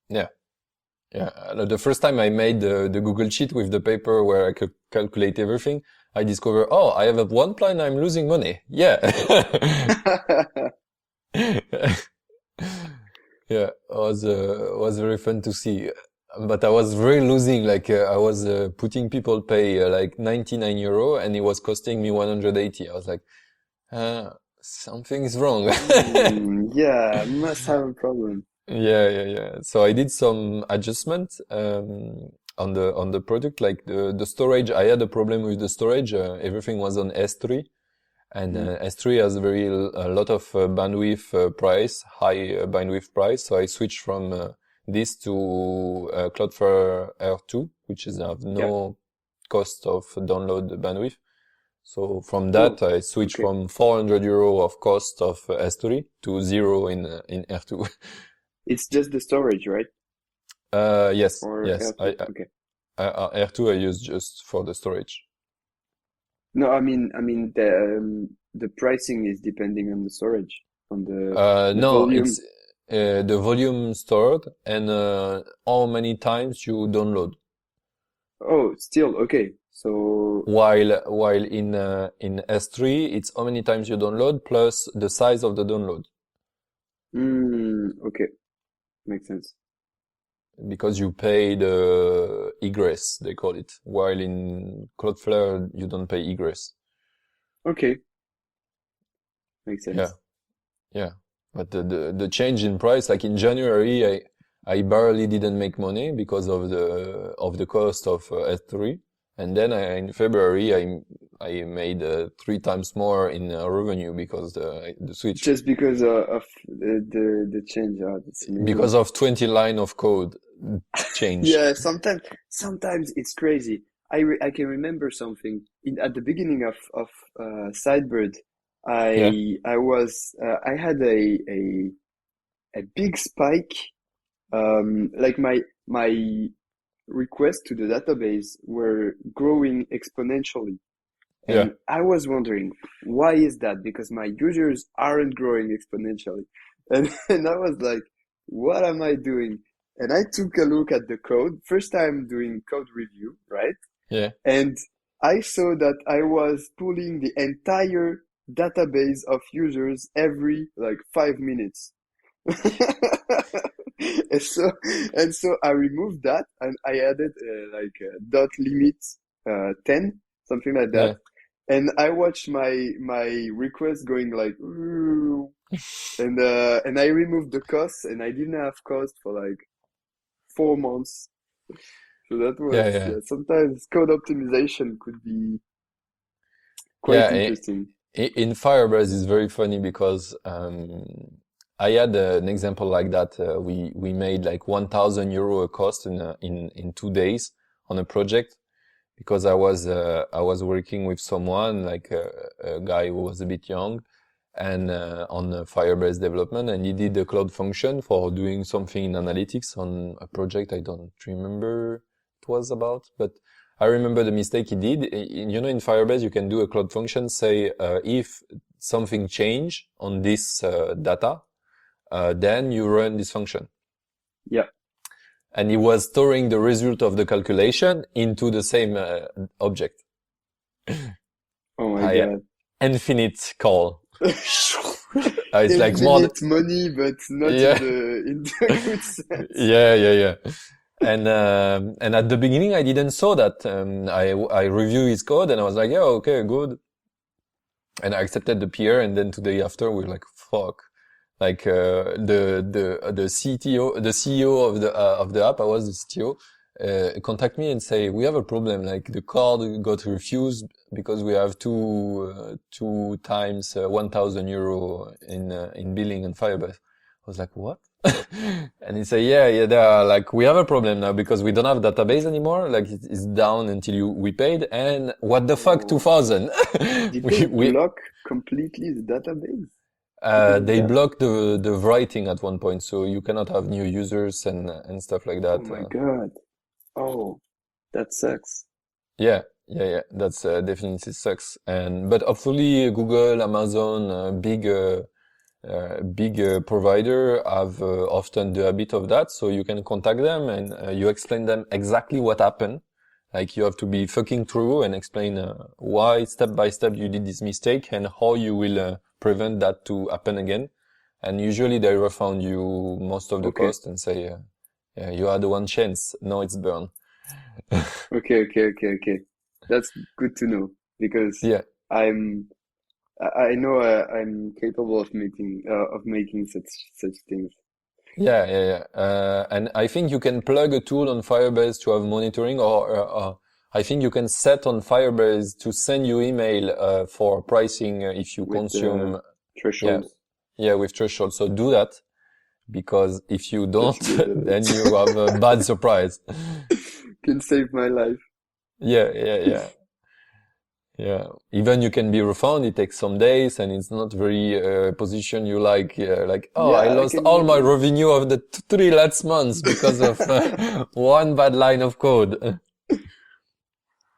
A: Yeah. Yeah, the first time I made the Google Sheet with the paper where I could calculate everything, I discovered, oh, I have one plan, I'm losing money. Yeah. Yeah, was very fun to see. But I was very losing, like I was putting people pay like 99 euro and it was costing me 180. I was like, something is wrong.
C: Yeah, must have a problem.
A: Yeah. So I did some adjustment on the product, like the storage. I had a problem with the storage. Everything was on S3, and S3 has a lot of bandwidth price, high bandwidth price. So I switched from this to Cloudflare R2, which is have
C: Yeah.
A: no cost of download bandwidth. So from
C: Oh,
A: that, I switched
C: okay.
A: from 400 euro of cost of S3 to 0 in R2.
C: It's just the storage, right?
A: Yes.
C: Or
A: Yes.
C: L2? Okay.
A: R2 I use just for the storage.
C: No, I mean the pricing is depending on the storage, on the
A: No,
C: volume.
A: it's the volume stored and how many times you download.
C: Oh, still okay. So
A: While in S3, it's how many times you download plus the size of the download,
C: okay, makes sense.
A: because you pay the egress, they call it. While in Cloudflare, you don't pay egress.
C: Okay, makes
A: Yeah.
C: sense.
A: Yeah, but the change in price, like in January, I barely didn't make money because of the cost of S3, and then in February I made 3 times more in revenue because the switch,
C: Just because of the change. That's amazing.
A: because of 20 line of code change.
C: Yeah, sometimes it's crazy. I can remember something at the beginning of Sidebird.
A: Yeah.
C: I had a big spike. Like my requests to the database were growing exponentially.
A: Yeah.
C: And I was wondering, why is that? Because my users aren't growing exponentially. And I was like, what am I doing? And I took a look at the code, first time doing code review, right?
A: Yeah.
C: And I saw that I was pulling the entire database of users every like 5 minutes. And so I removed that and I added like a dot limit 10, something like
A: Yeah.
C: that. And I watched my request going like, "Ooh," and I removed the costs and I didn't have cost for like 4 months. So that
A: Yeah.
C: was,
A: Yeah.
C: yeah, sometimes code optimization could be quite
A: Yeah.
C: interesting.
A: In Firebase is very funny because I had an example like that. We made like 1,000 euro a cost in 2 days on a project because I was working with someone like a guy who was a bit young and on Firebase development, and he did a cloud function for doing something in analytics on a project I don't remember it was about, but I remember the mistake he did. You know, in Firebase, you can do a cloud function, say, if something change on this data, then you run this function.
C: Yeah.
A: And he was storing the result of the calculation into the same object.
C: Oh my God.
A: Infinite call. It's like more
C: Infinite money, but not
A: Yeah.
C: in the good sense.
A: Yeah. And at the beginning, I didn't saw that. I review his code and I was like, yeah, okay, good. And I accepted the PR. And then today after, we're like, fuck. Like, the CTO, the CEO of the app, I was the CTO, contact me and say, we have a problem. Like the card got refused because we have two times 1,000 euro in billing and Firebase. I was like, what? And he said, yeah, they are like, we have a problem now because we don't have database anymore. Like it's down until we paid. And what the fuck,
C: Oh.
A: 2,000?
C: Did they block completely the database?
A: They blocked the writing at one point, so you cannot have new users and stuff like that.
C: Oh my God. Oh, that sucks.
A: Yeah. That's definitely sucks. But hopefully Google, Amazon, big provider have often the habit of that, so you can contact them and you explain them exactly what happened. Like you have to be fucking through and explain why step by step you did this mistake and how you will prevent that to happen again. And usually they refund you most of the cost and say, yeah, you had one chance, now it's burned.
C: Okay. That's good to know because
A: Yeah.
C: I know I'm capable of making such things.
A: Yeah. And I think you can plug a tool on Firebase to have monitoring, or I think you can set on Firebase to send you email for pricing if you
C: With
A: consume.
C: thresholds.
A: Yeah, with threshold. So do that, because if you don't,
C: That's good.
A: then you have a bad surprise.
C: Can save my life.
A: Yeah. Even you can be refunded. It takes some days, and it's not very position you like. Oh,
C: Yeah,
A: I
C: I
A: lost
C: can
A: all my
C: imagine.
A: revenue of the 3 last months because of one bad line of code.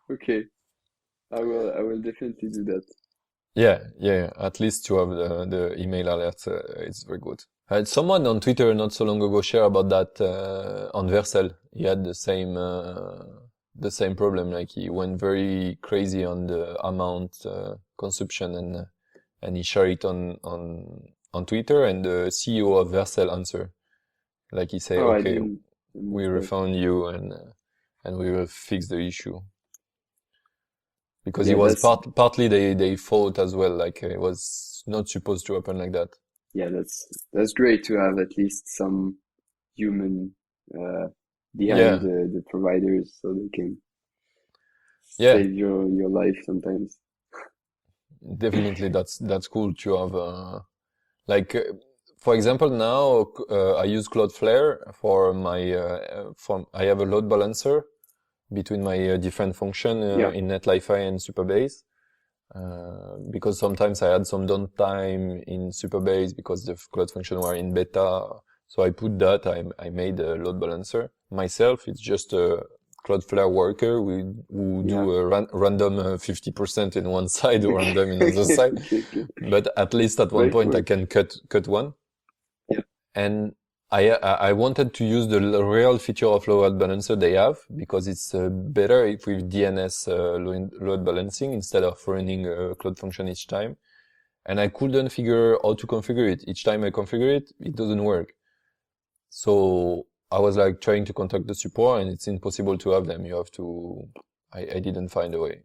C: Okay, I will definitely do that.
A: Yeah. At least you have the email alert. It's very good. I had someone on Twitter not so long ago share about that on Vercel. He had the same problem. Like he went very crazy on the amount consumption and he shared it on Twitter, and the CEO of Vercel answered. Like he say,
C: Oh, I
A: okay,
C: didn't
A: we
C: miss that.
A: refund you and we will fix the issue. Because
C: Yeah,
A: it was
C: that's
A: partly they thought as well, like it was not supposed to happen like that.
C: yeah, that's great to have at least some human behind
A: Yeah,
C: the providers so they can
A: yeah,
C: save your life sometimes.
A: definitely that's cool to have like for example now I use Cloudflare for my I have a load balancer between my different function
C: Yeah.
A: in NetLify and Supabase. Because sometimes I had some downtime in Supabase because the cloud function were in beta. So I put that, I made a load balancer myself. It's just Cloudflare worker who
C: Yeah.
A: do a random 50% in one side, random in
C: Okay.
A: other side.
C: Okay. Okay.
A: But at least at one
C: But it
A: point I
C: works.
A: can cut one.
C: Yeah.
A: And I wanted to use the real feature of load balancer they have because it's better if with DNS load balancing instead of running a Cloud function each time. And I couldn't figure how to configure it. Each time I configure it, it doesn't work. So I was like trying to contact the support, and it's impossible to have them. You have to. I didn't find a way.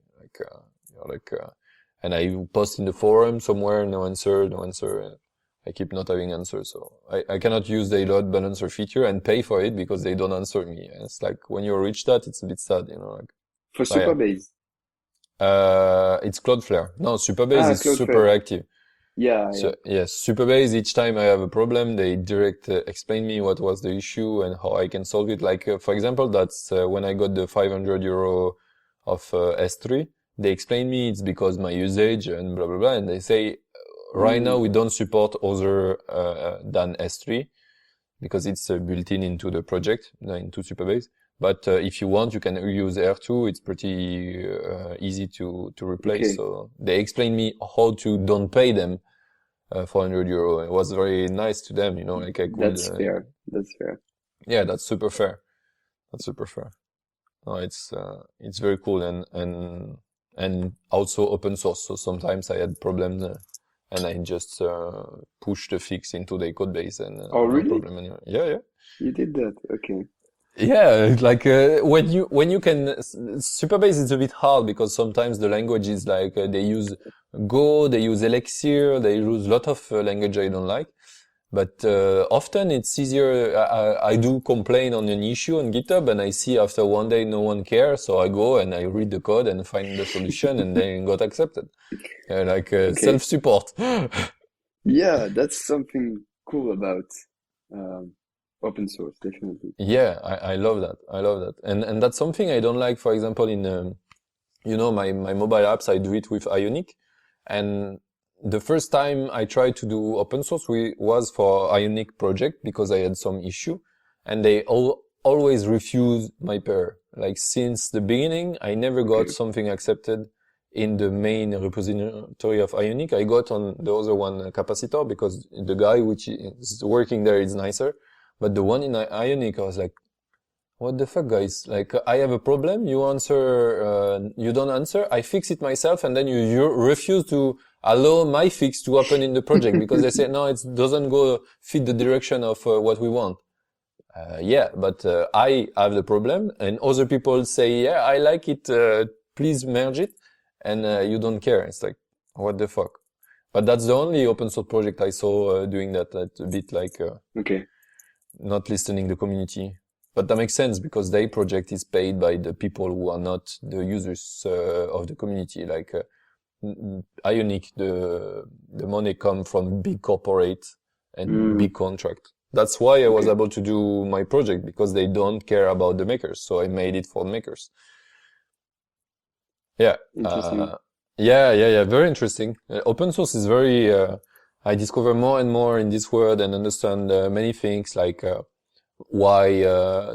A: And I post in the forum somewhere, no answer, no answer. I keep not having answers, so I cannot use the load balancer feature and pay for it because they don't answer me. And it's like when you reach that, it's a bit sad, you know. Like,
C: For
A: but yeah,
C: Supabase.
A: it's Cloudflare. No, Supabase
C: Ah,
A: is super
C: Cloudflare.
A: active.
C: Yeah. Yeah.
A: So yes, Supabase, each time I have a problem, they direct explain me what was the issue and how I can solve it. Like, for example, that's when I got the 500 euro of S3, they explain me it's because my usage and blah, blah, blah. And they say, right now we don't support other than S3 because it's built in into the project, into Supabase. But if you want, you can use R2. It's pretty easy to replace.
C: Okay.
A: So they explain me how to don't pay them 400 euro. It was very nice to them, you know, like I could,
C: That's fair. That's fair.
A: yeah, that's super fair. That's super fair. No, it's very cool and also open source. So sometimes I had problems and I just push the fix into the code base and
C: Oh,
A: no
C: really?
A: problem anymore. Yeah, yeah.
C: You did that? Okay.
A: Yeah, like when you can Supabase is a bit hard because sometimes the language is like they use Go, they use Elixir, they use a lot of language I don't like. But often it's easier. I do complain on an issue on GitHub, and I see after one day no one cares, so I go and I read the code and find the solution, and then got accepted.
C: Okay.
A: Self-support.
C: Yeah, that's something cool about um, open source, definitely.
A: Yeah, I love that. I love that. And that's something I don't like, for example, in you know, my mobile apps, I do it with Ionic. And the first time I tried to do open source was for Ionic project because I had some issue and they always refuse my pair. Like since the beginning, I never got
C: Okay.
A: something accepted in the main repository of Ionic. I got on the other one, Capacitor, because the guy which is working there is nicer. But the one in Ionic, I was like, what the fuck, guys? Like, I have a problem, you don't answer, I fix it myself, and then you refuse to allow my fix to happen in the project because they say, no, it doesn't go fit the direction of what we want. Yeah, but I have the problem, and other people say, yeah, I like it, please merge it, and you don't care. It's like, what the fuck? But that's the only open source project I saw doing that. That's a bit like
C: Okay.
A: not listening the community. But that makes sense because their project is paid by the people who are not the users of the community. Like Ionic, the money come from big corporate and
C: Mm,
A: big contract. That's why I was
C: okay.
A: able to do my project because they don't care about the makers. So I made it for makers. Yeah.
C: Interesting.
A: Yeah. Very interesting. Open source is very, I discover more and more in this world and understand many things like, why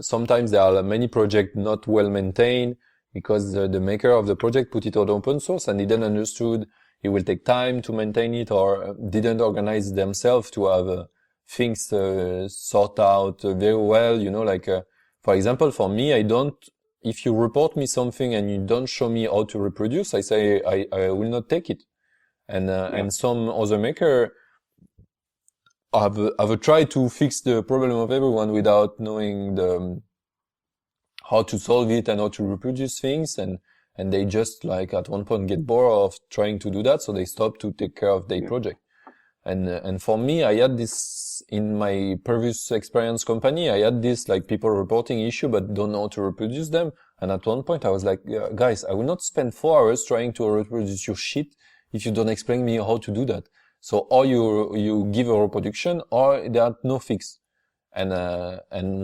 A: sometimes there are many projects not well maintained because the maker of the project put it on open source and didn't understood it will take time to maintain it or didn't organize themselves to have things sort out very well. You know, like for example, for me, I don't. If you report me something and you don't show me how to reproduce, I say I will not take it.
C: Yeah.
A: And some other maker have tried to fix the problem of everyone without knowing how to solve it and how to reproduce things and they just like at one point get bored of trying to do that, so they stop to take care of their
C: Yeah.
A: project. And for me, I had this in my previous experience company. I had this like people reporting issue but don't know how to reproduce them. And at one point I was like, yeah, guys, I will not spend 4 hours trying to reproduce your shit if you don't explain me how to do that. So or you give a reproduction or there are no fix. And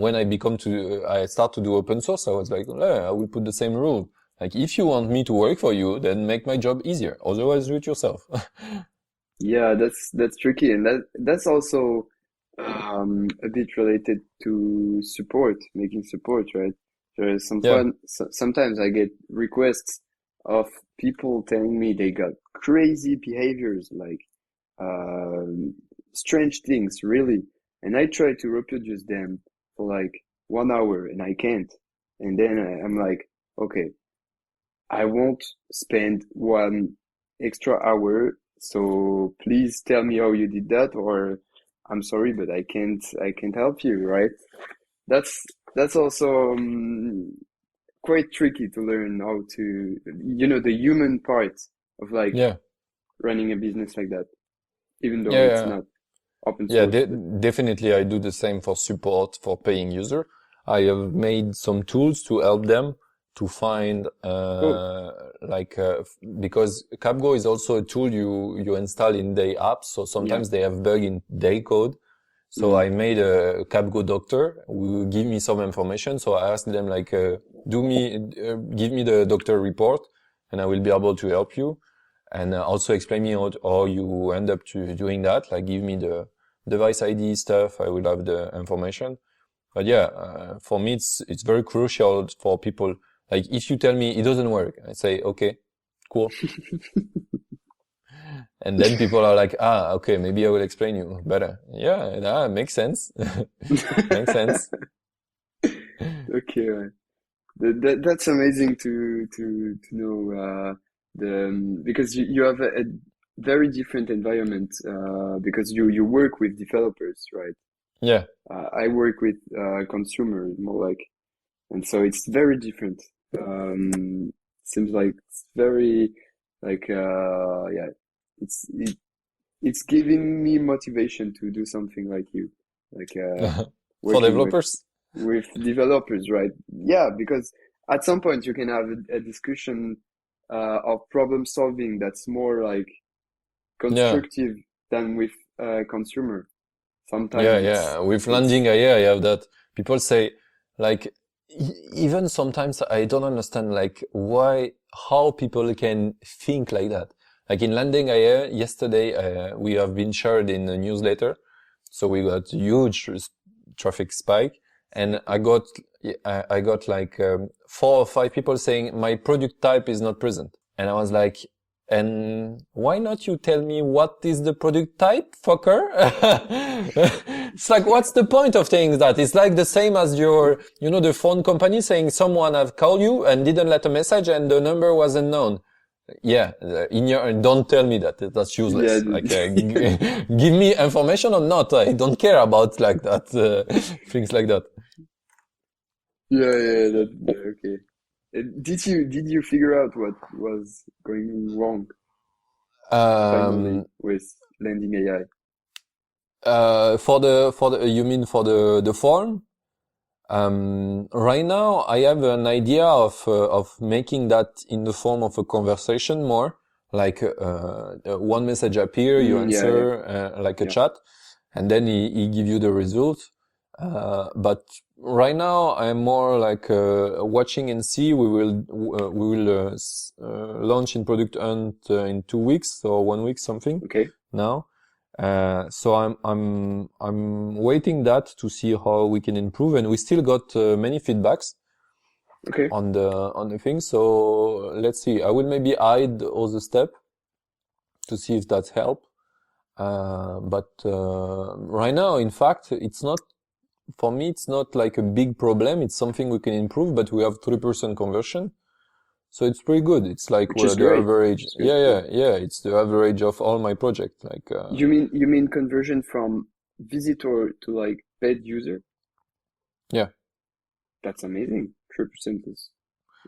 A: when I start to do open source, I was like, I will put the same rule. Like if you want me to work for you, then make my job easier. Otherwise do it yourself.
C: Yeah, that's tricky, and that's also a bit related to support, making support, right?
A: Yeah.
C: Sometimes I get requests of people telling me they got crazy behaviors, like um, strange things, really. And I try to reproduce them for like 1 hour and I can't. And then I'm like, okay, I won't spend 1 extra hour. So please tell me how you did that, or I'm sorry, but I can't help you, right? That's that's also quite tricky to learn how to, the human part of like
A: Yeah.
C: running a business like that, even though
A: Yeah.
C: it's
A: Yeah.
C: not open
A: Yeah,
C: source, but
A: definitely I do the same for support for paying user. I have made some tools to help them to find
C: cool.
A: because CapGo is also a tool you install in their apps, so
C: Yeah.
A: sometimes they have bug in their code. So
C: Mm.
A: I made a CapGo doctor who will give me some information. So I asked them give me the doctor report, and I will be able to help you, and also explain me how you end up to doing that. Like give me the device ID stuff. I will have the information. But yeah, for me it's very crucial for people. Like if you tell me it doesn't work, I say okay, cool, and then people are like, ah, okay, maybe I will explain you better. Yeah, that makes sense. Makes sense.
C: Okay, right. That's amazing to know because you have a very different environment because you work with developers, right?
A: Yeah.
C: I work with consumers more like, and so it's very different. Seems like it's very like yeah, it's it's giving me motivation to do something like you, like
A: For
C: working
A: developers.
C: with developers, right? Yeah, because at some point you can have a discussion of problem solving that's more like
A: Yeah.
C: constructive than with consumer.
A: Yeah,
C: Sometimes
A: yeah. With
C: it's
A: landing AI, I have that. People say, like, even sometimes I don't understand, like, how people can think like that. Like in landing AI, yesterday, we have been shared in a newsletter. So we got huge traffic spike. And I got like, 4 or 5 people saying my product type is not present. And I was like, and why not you tell me what is the product type, fucker? It's like, what's the point of saying that? It's like the same as the phone company saying someone have called you and didn't let a message and the number was unknown. Yeah, don't tell me that. That's
C: yeah.
A: useless. Like, give me information or not. I don't care about like that, things like that.
C: Yeah, yeah, okay. Did you figure out what was going wrong finally
A: Um,
C: with landing AI?
A: you mean for the form? Right now, I have an idea of making that in the form of a conversation more, like one message appear, you
C: Yeah, yeah,
A: answer like a
C: yeah.
A: chat, and then he give you the result. But right now, I'm more like watching and see. We will launch in Product Hunt in 2 weeks or 1 week something
C: Okay,
A: now. So I'm waiting that to see how we can improve, and we still got many feedbacks
C: okay.
A: on the thing. So let's see. I will maybe hide all the step to see if that help. But right now, in fact, it's not for me. It's not like a big problem. It's something we can improve, but we have 3% conversion. So it's pretty good. It's like
C: Which
A: we're
C: is
A: the
C: great.
A: average.
C: Which is good.
A: Yeah,
C: Yeah.
A: yeah, yeah. It's the average of all my projects. Like,
C: You mean conversion from visitor to like paid user?
A: yeah.
C: That's amazing. 3% is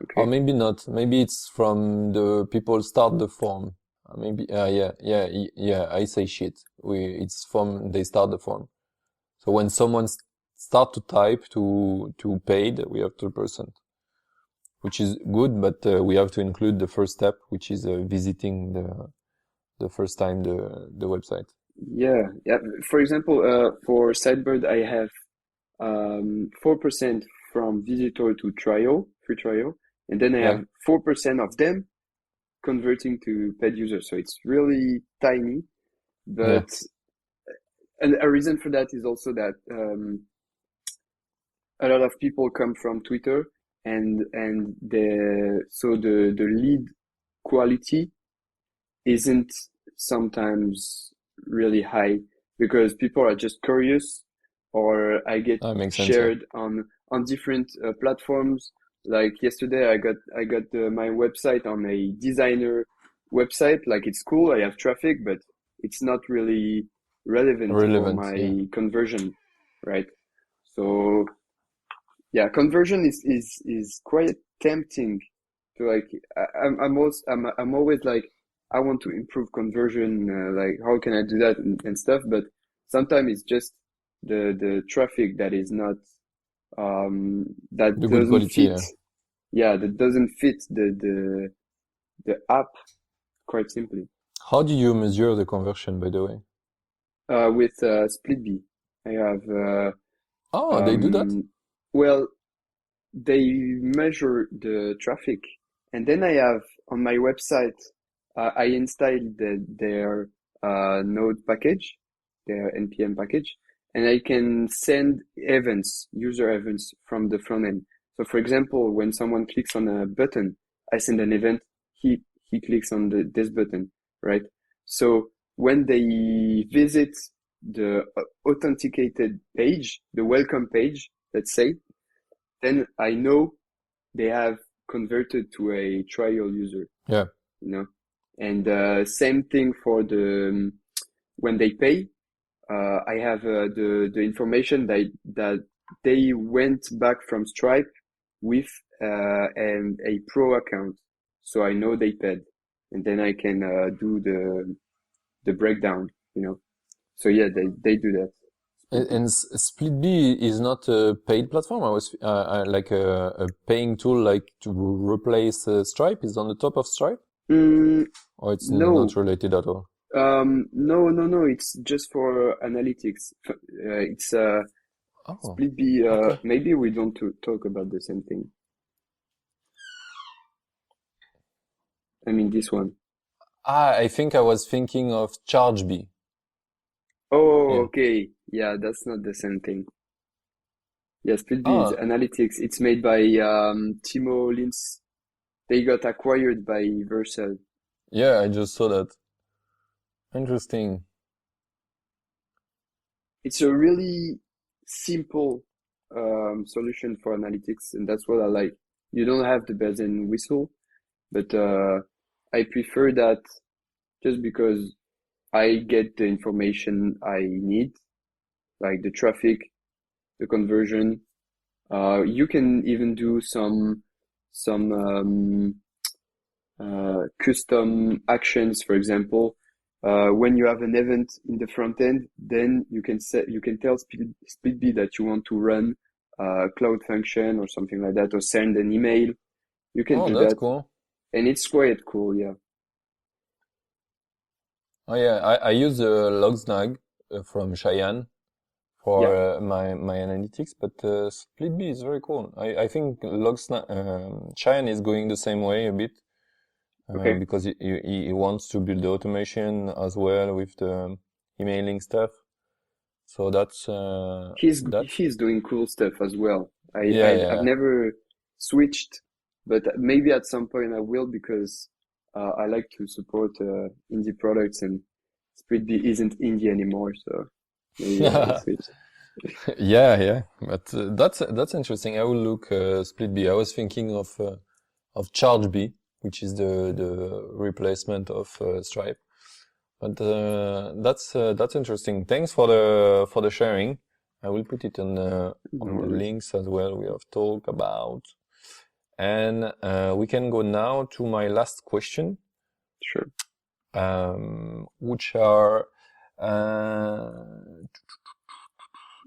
A: Or
C: okay.
A: maybe not. Maybe it's from the people start the form. Maybe, yeah, I say shit. It's from, they start the form. So when someone start to type to paid, we have 2%, which is good, but we have to include the first step, which is visiting the first time the website.
C: Yeah, yeah. For example, for Sidebird, I have 4% from visitor to trial, free trial, and then I
A: Yeah,
C: have 4% of them converting to paid users. So it's really tiny,
A: yeah,
C: but a reason for that is also that a lot of people come from Twitter and the lead quality isn't sometimes really high because people are just curious, or I get
A: That makes sense, yeah.
C: shared on different platforms. Like yesterday, I got my website on a designer website. Like it's cool, I have traffic, but it's not really relevant for
A: Relevant, yeah.
C: my conversion, right? So yeah, conversion is quite tempting to like. I'm always like, I want to improve conversion. Like, how can I do that and stuff? But sometimes it's just the traffic that is not that
A: The good
C: doesn't
A: quality,
C: fit.
A: yeah.
C: Yeah, that doesn't fit the app, quite simply.
A: How do you measure the conversion, by the way?
C: With SplitBee, I have
A: Oh, they do that?
C: um well, they measure the traffic, and then I have on my website, I installed their node package, their npm package, and I can send events, user events from the front end. So for example, when someone clicks on a button, I send an event. He clicks on this button, right? So when they visit the authenticated page, the welcome page, let's say, then I know they have converted to a trial user,
A: Yeah.
C: you know. And same thing for the when they pay, I have the information that they went back from Stripe with and a pro account, so I know they paid, and then I can do the breakdown, you know. So yeah, they do that.
A: And SplitBee is not a paid platform. I was like a paying tool, like to replace Stripe. Is on the top of Stripe,
C: Mm,
A: or it's not
C: no,
A: related at all.
C: no. It's just for analytics. It's
A: Oh,
C: Split B.
A: okay.
C: Maybe we don't talk about the same thing. I mean this one.
A: I think I was thinking of ChargeBee.
C: Oh,
A: Yeah.
C: okay. Yeah, that's not the same thing. Yeah, Split B is
A: Ah,
C: analytics. It's made by Timo Lins. They got acquired by Vercel.
A: yeah. I just saw that. Interesting.
C: It's a really simple solution for analytics, and that's what I like. You don't have the bells and whistle, but I prefer that just because I get the information I need, like the traffic, the conversion. You can even do some custom actions. For example, when you have an event in the front end, then you can tell SplitBee that you want to run a cloud function or something like that, or send an email. You can
A: Oh,
C: do
A: that's
C: that,
A: cool.
C: and it's quite cool. Yeah,
A: Oh yeah, I use Logsnag from Cheyenne
C: yeah.
A: for my analytics, but SplitBee is very cool. I think Logsnag Cheyenne is going the same way a bit
C: Okay.
A: because he wants to build the automation as well with the emailing stuff. So that's
C: He's doing cool stuff as well.
A: yeah,
C: I've
A: yeah.
C: never switched, but maybe at some point I will because I like to support indie products, and SplitBee isn't indie anymore, so maybe I will switch.
A: Yeah, yeah, but that's interesting. I will look SplitBee. I was thinking of ChargeBee, which is the replacement of Stripe. But that's interesting. Thanks for the sharing. I will put it
C: No
A: on the
C: worries.
A: links as well. We have talked about, and we can go now to my last question,
C: Sure.
A: which are. Uh,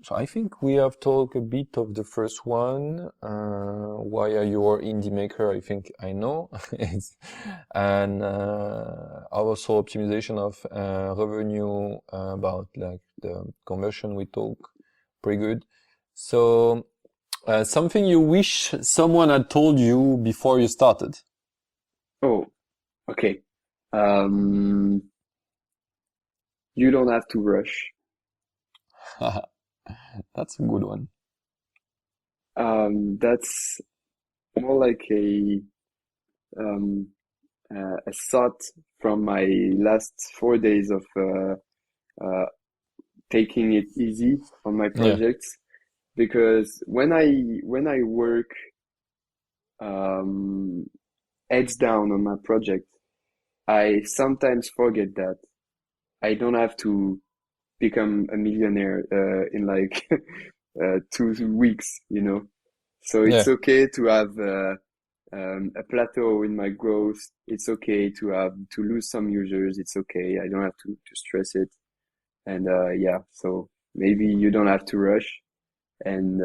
A: So I think we have talked a bit of the first one. Why are you an indie maker? I think I know. It's, and also optimization of revenue about like the conversion we talk pretty good. So something you wish someone had told you before you started.
C: Oh, okay. Um, you don't have to rush.
A: That's a good one.
C: That's more like um, a thought from my last 4 days of uh, taking it easy on my
A: Yeah,
C: projects. Because when I work um, heads down on my project, I sometimes forget that I don't have to become a millionaire in like 2 weeks, you know. So it's
A: yeah,
C: okay to have a plateau in my growth. It's okay to lose some users. It's okay. I don't have to stress it. And yeah, so maybe you don't have to rush, and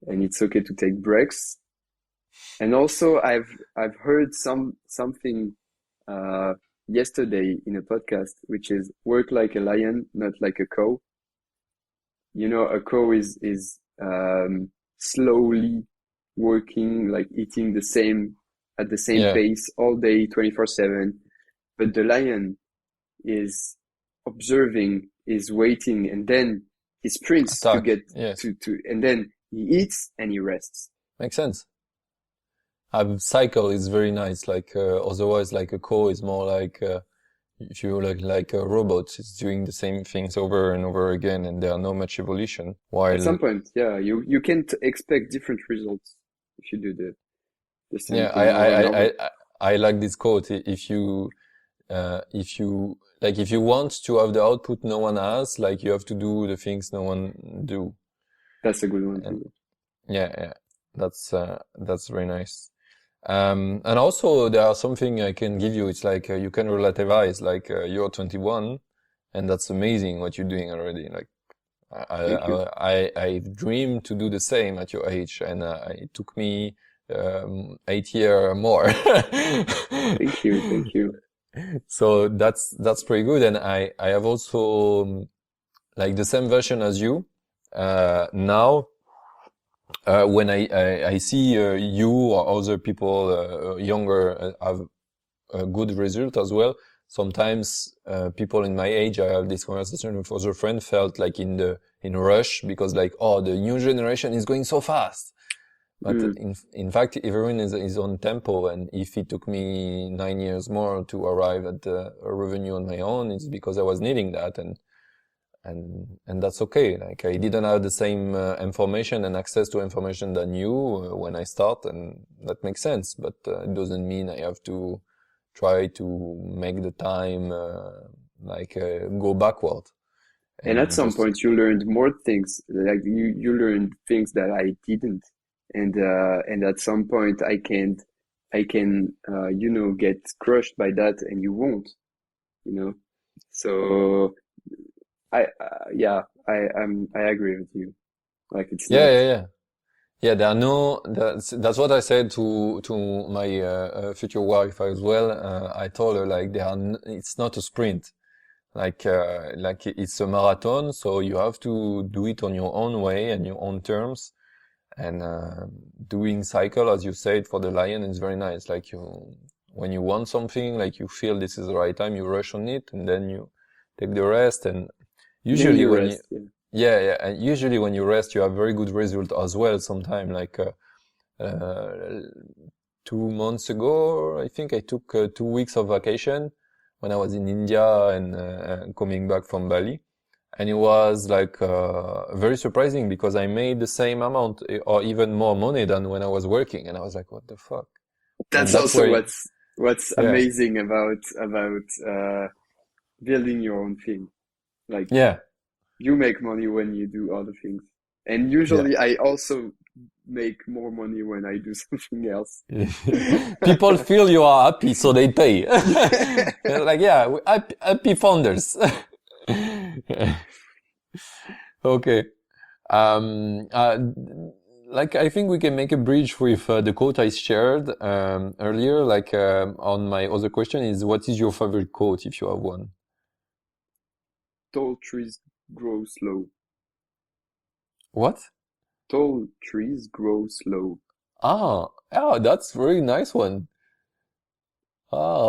C: and it's okay to take breaks. And also, I've heard something uh, yesterday in a podcast, which is work like a lion, not like a cow. You know, a cow is slowly working, like eating the same at the same
A: yeah.
C: pace all day, 24/7. But the lion is observing, is waiting, and then he sprints to
A: Attack.
C: get
A: Yes,
C: and then he eats and he rests.
A: makes sense. Cycle is very nice. Like otherwise, like a core is more like if you like a robot, it's doing the same things over and over again, and there are no much evolution.
C: At
A: While
C: some point, yeah, you can't expect different results if you do the same
A: yeah,
C: thing over and over.
A: I like this quote. If you want to have the output no one has, like you have to do the things no one do.
C: That's a good one
A: And
C: too.
A: yeah, that's very nice. And also there are something I can give you. It's like you can relativize. Like you're 21, and that's amazing what you're doing already. Like
C: Thank you.
A: I dreamed to do the same at your age, and it took me 8 year more.
C: Thank you. Thank you.
A: So that's pretty good. And I have also like the same version as you. Now, when I see you or other people younger have a good result as well. Sometimes people in my age, I have this conversation with other friends, felt like in a rush because like, oh, the new generation is going so fast. But
C: Mm,
A: in fact, everyone is on tempo, and if it took me 9 years more to arrive at a revenue on my own, it's because I was needing that, and that's okay. Like I didn't have the same information and access to information than you when I start, and that makes sense. But it doesn't mean I have to try to make the time go backward
C: and at
A: and
C: some
A: just
C: point, you learned more things. Like you learned things that I didn't, and at some point, I can get crushed by that, and you won't, you know. So I agree with you. Like it's
A: yeah,
C: not.
A: yeah, yeah. Yeah, there are no. That's what I said to my future wife as well. I told her like it's not a sprint. Like it's a marathon, so you have to do it on your own way and your own terms. And doing cycle, as you said, for the lion is very nice. Like when you want something, like you feel this is the right time, you rush on it, and then you take the rest. And
C: Then
A: usually
C: you
A: when you
C: rest. Yeah.
A: yeah, yeah, and usually when you rest, you have very good result as well. Sometime like uh, 2 months ago, I think I took 2 weeks of vacation when I was in India and coming back from Bali. And it was like very surprising because I made the same amount or even more money than when I was working. And I was like, what the fuck? And
C: That's
A: that's
C: also
A: where,
C: what's
A: yeah,
C: amazing about building your own thing. Like
A: yeah,
C: you make money when you do other things. And
A: yeah.
C: usually I also make more money when I do something else.
A: People feel you are happy, so they pay. They're like, yeah, happy founders. Okay. Um, uh, like I think we can make a bridge with the quote I shared earlier. Like on my other question is, what is your favorite quote if you have one?
C: Tall trees grow slow.
A: What?
C: Tall trees grow slow.
A: That's very nice one.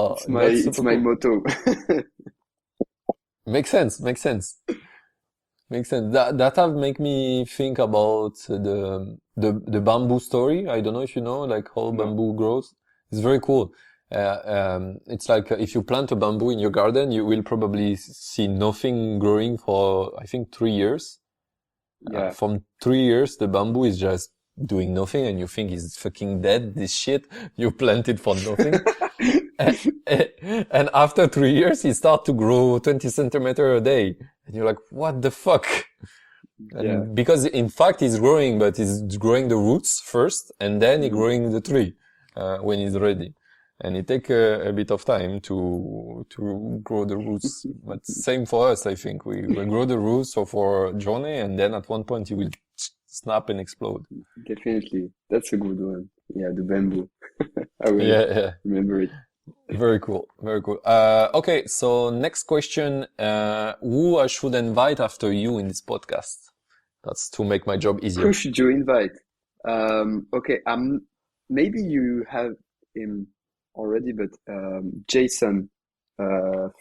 C: It's my
A: That's
C: it's
A: super
C: my
A: cool.
C: motto.
A: Makes sense. Makes sense. Makes sense. That have make me think about the bamboo story. I don't know if you know like how
C: No.
A: bamboo grows. It's very cool. It's like if you plant a bamboo in your garden, you will probably see nothing growing for I think 3 years.
C: Yeah.
A: From 3 years, the bamboo is just doing nothing, and you think it's fucking dead. This shit you planted for nothing. And after 3 years, it starts to grow 20 centimeter a day. And you're like, what the fuck? And
C: Yeah.
A: because in fact it's growing, but it's growing the roots first, and then it's
C: Mhm.
A: growing the tree, when it's ready. And it take a bit of time to grow the roots. But same for us, I think. We grow the roots for a journey, and then at one point it will snap and explode.
C: Definitely. That's a good one. Yeah, the bamboo. I will
A: Yeah.
C: remember it.
A: Very cool. Very cool. Okay, so next question. Who I should invite after you in this podcast? That's to make my job easier.
C: Who should you invite? Okay, maybe you have him already, but Jason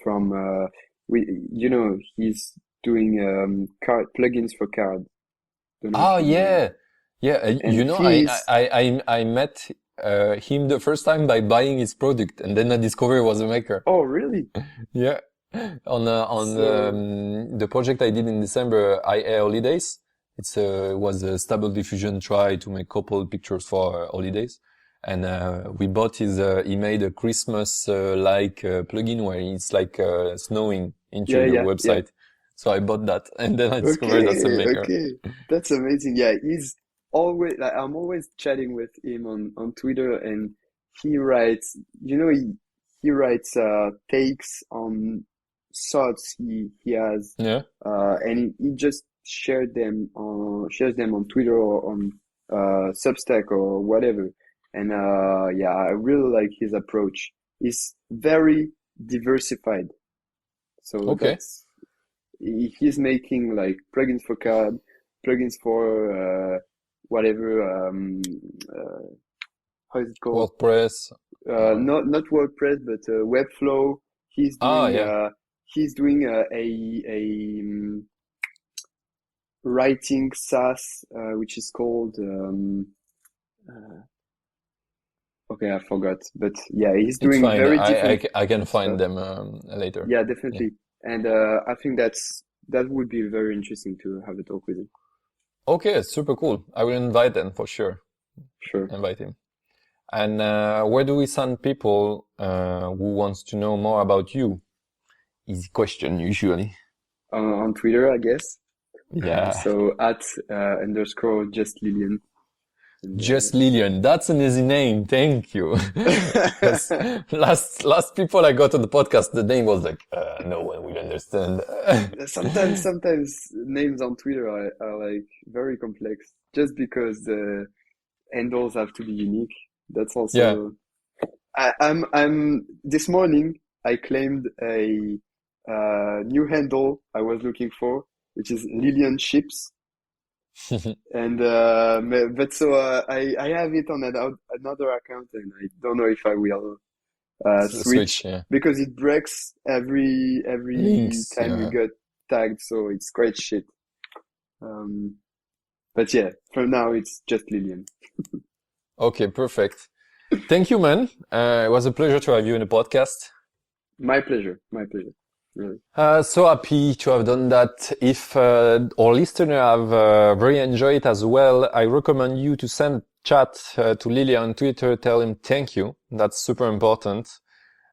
C: from he's doing card plugins for card. Don't know
A: Oh
C: if you know.
A: yeah.
C: And
A: You know,
C: he's
A: I met him the first time by buying his product, and then I discovered he was a maker.
C: oh really?
A: Yeah, on
C: So
A: the project I did in December, IA Holidays. It was a Stable Diffusion try to make couple pictures for holidays, and we bought he made a Christmas like plugin where it's like snowing into the
C: yeah.
A: website. So I bought that, and then I discovered that's a maker.
C: Okay, that's amazing. Yeah, he's always like I'm always chatting with him on Twitter, and he writes, he writes takes on thoughts he has,
A: Yeah.
C: and he just shares them on Twitter or on Substack or whatever. And yeah, I really like his approach. He's very diversified, so
A: Okay.
C: he's making like plugins for card, plugins for whatever how is it called?
A: WordPress.
C: Not WordPress, but Webflow. He's doing
A: Yeah.
C: a writing SaaS, which is called uh, okay, I forgot, but yeah, he's
A: It's
C: doing
A: fine.
C: very different
A: I can find
C: stuff.
A: them later.
C: Yeah,
A: Yeah.
C: definitely. And I think that would be very interesting to have a talk with him.
A: Okay, super cool. I will invite them for sure.
C: Sure.
A: Invite him. And where do we send people who wants to know more about you? Easy question usually.
C: On Twitter, I guess.
A: Yeah.
C: So at _ just Lillian. And,
A: Just Lillian. That's an easy name. Thank you. Because last people I got on the podcast, the name was like, no one will understand.
C: sometimes names on Twitter are like very complex just because the handles have to be unique. That's
A: Yeah.
C: also I'm this morning I claimed a new handle I was looking for, which is Lillian Ships. And but so I have it on another account, and I don't know if I will switch
A: Yeah.
C: because it breaks every
A: Links.
C: time you
A: Yeah.
C: get tagged, so it's great shit. But yeah, for now it's just Lillian.
A: Okay, perfect. Thank you, man. It was a pleasure to have you in the podcast.
C: My pleasure, really.
A: So happy to have done that. If our listeners have very enjoyed it as well, I recommend you to send chat to Lily on Twitter. Tell him thank you. That's super important.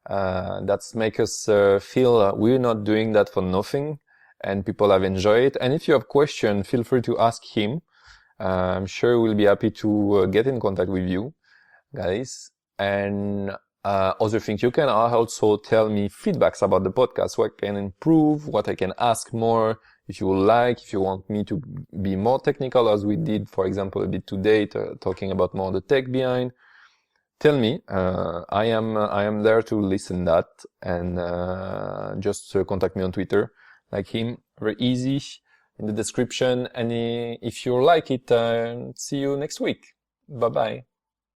A: That's make us feel we're not doing that for nothing, and people have enjoyed it. And if you have questions, feel free to ask him. I'm sure we'll be happy to get in contact with you guys. And other things, you can also tell me feedbacks about the podcast, what I can improve, what I can ask more, if you would like, if you want me to be more technical as we did, for example, a bit today, talking about more the tech behind. Tell me, I am there to listen that, and just contact me on Twitter, like him, very easy, in the description. And if you like it, see you next week. Bye bye.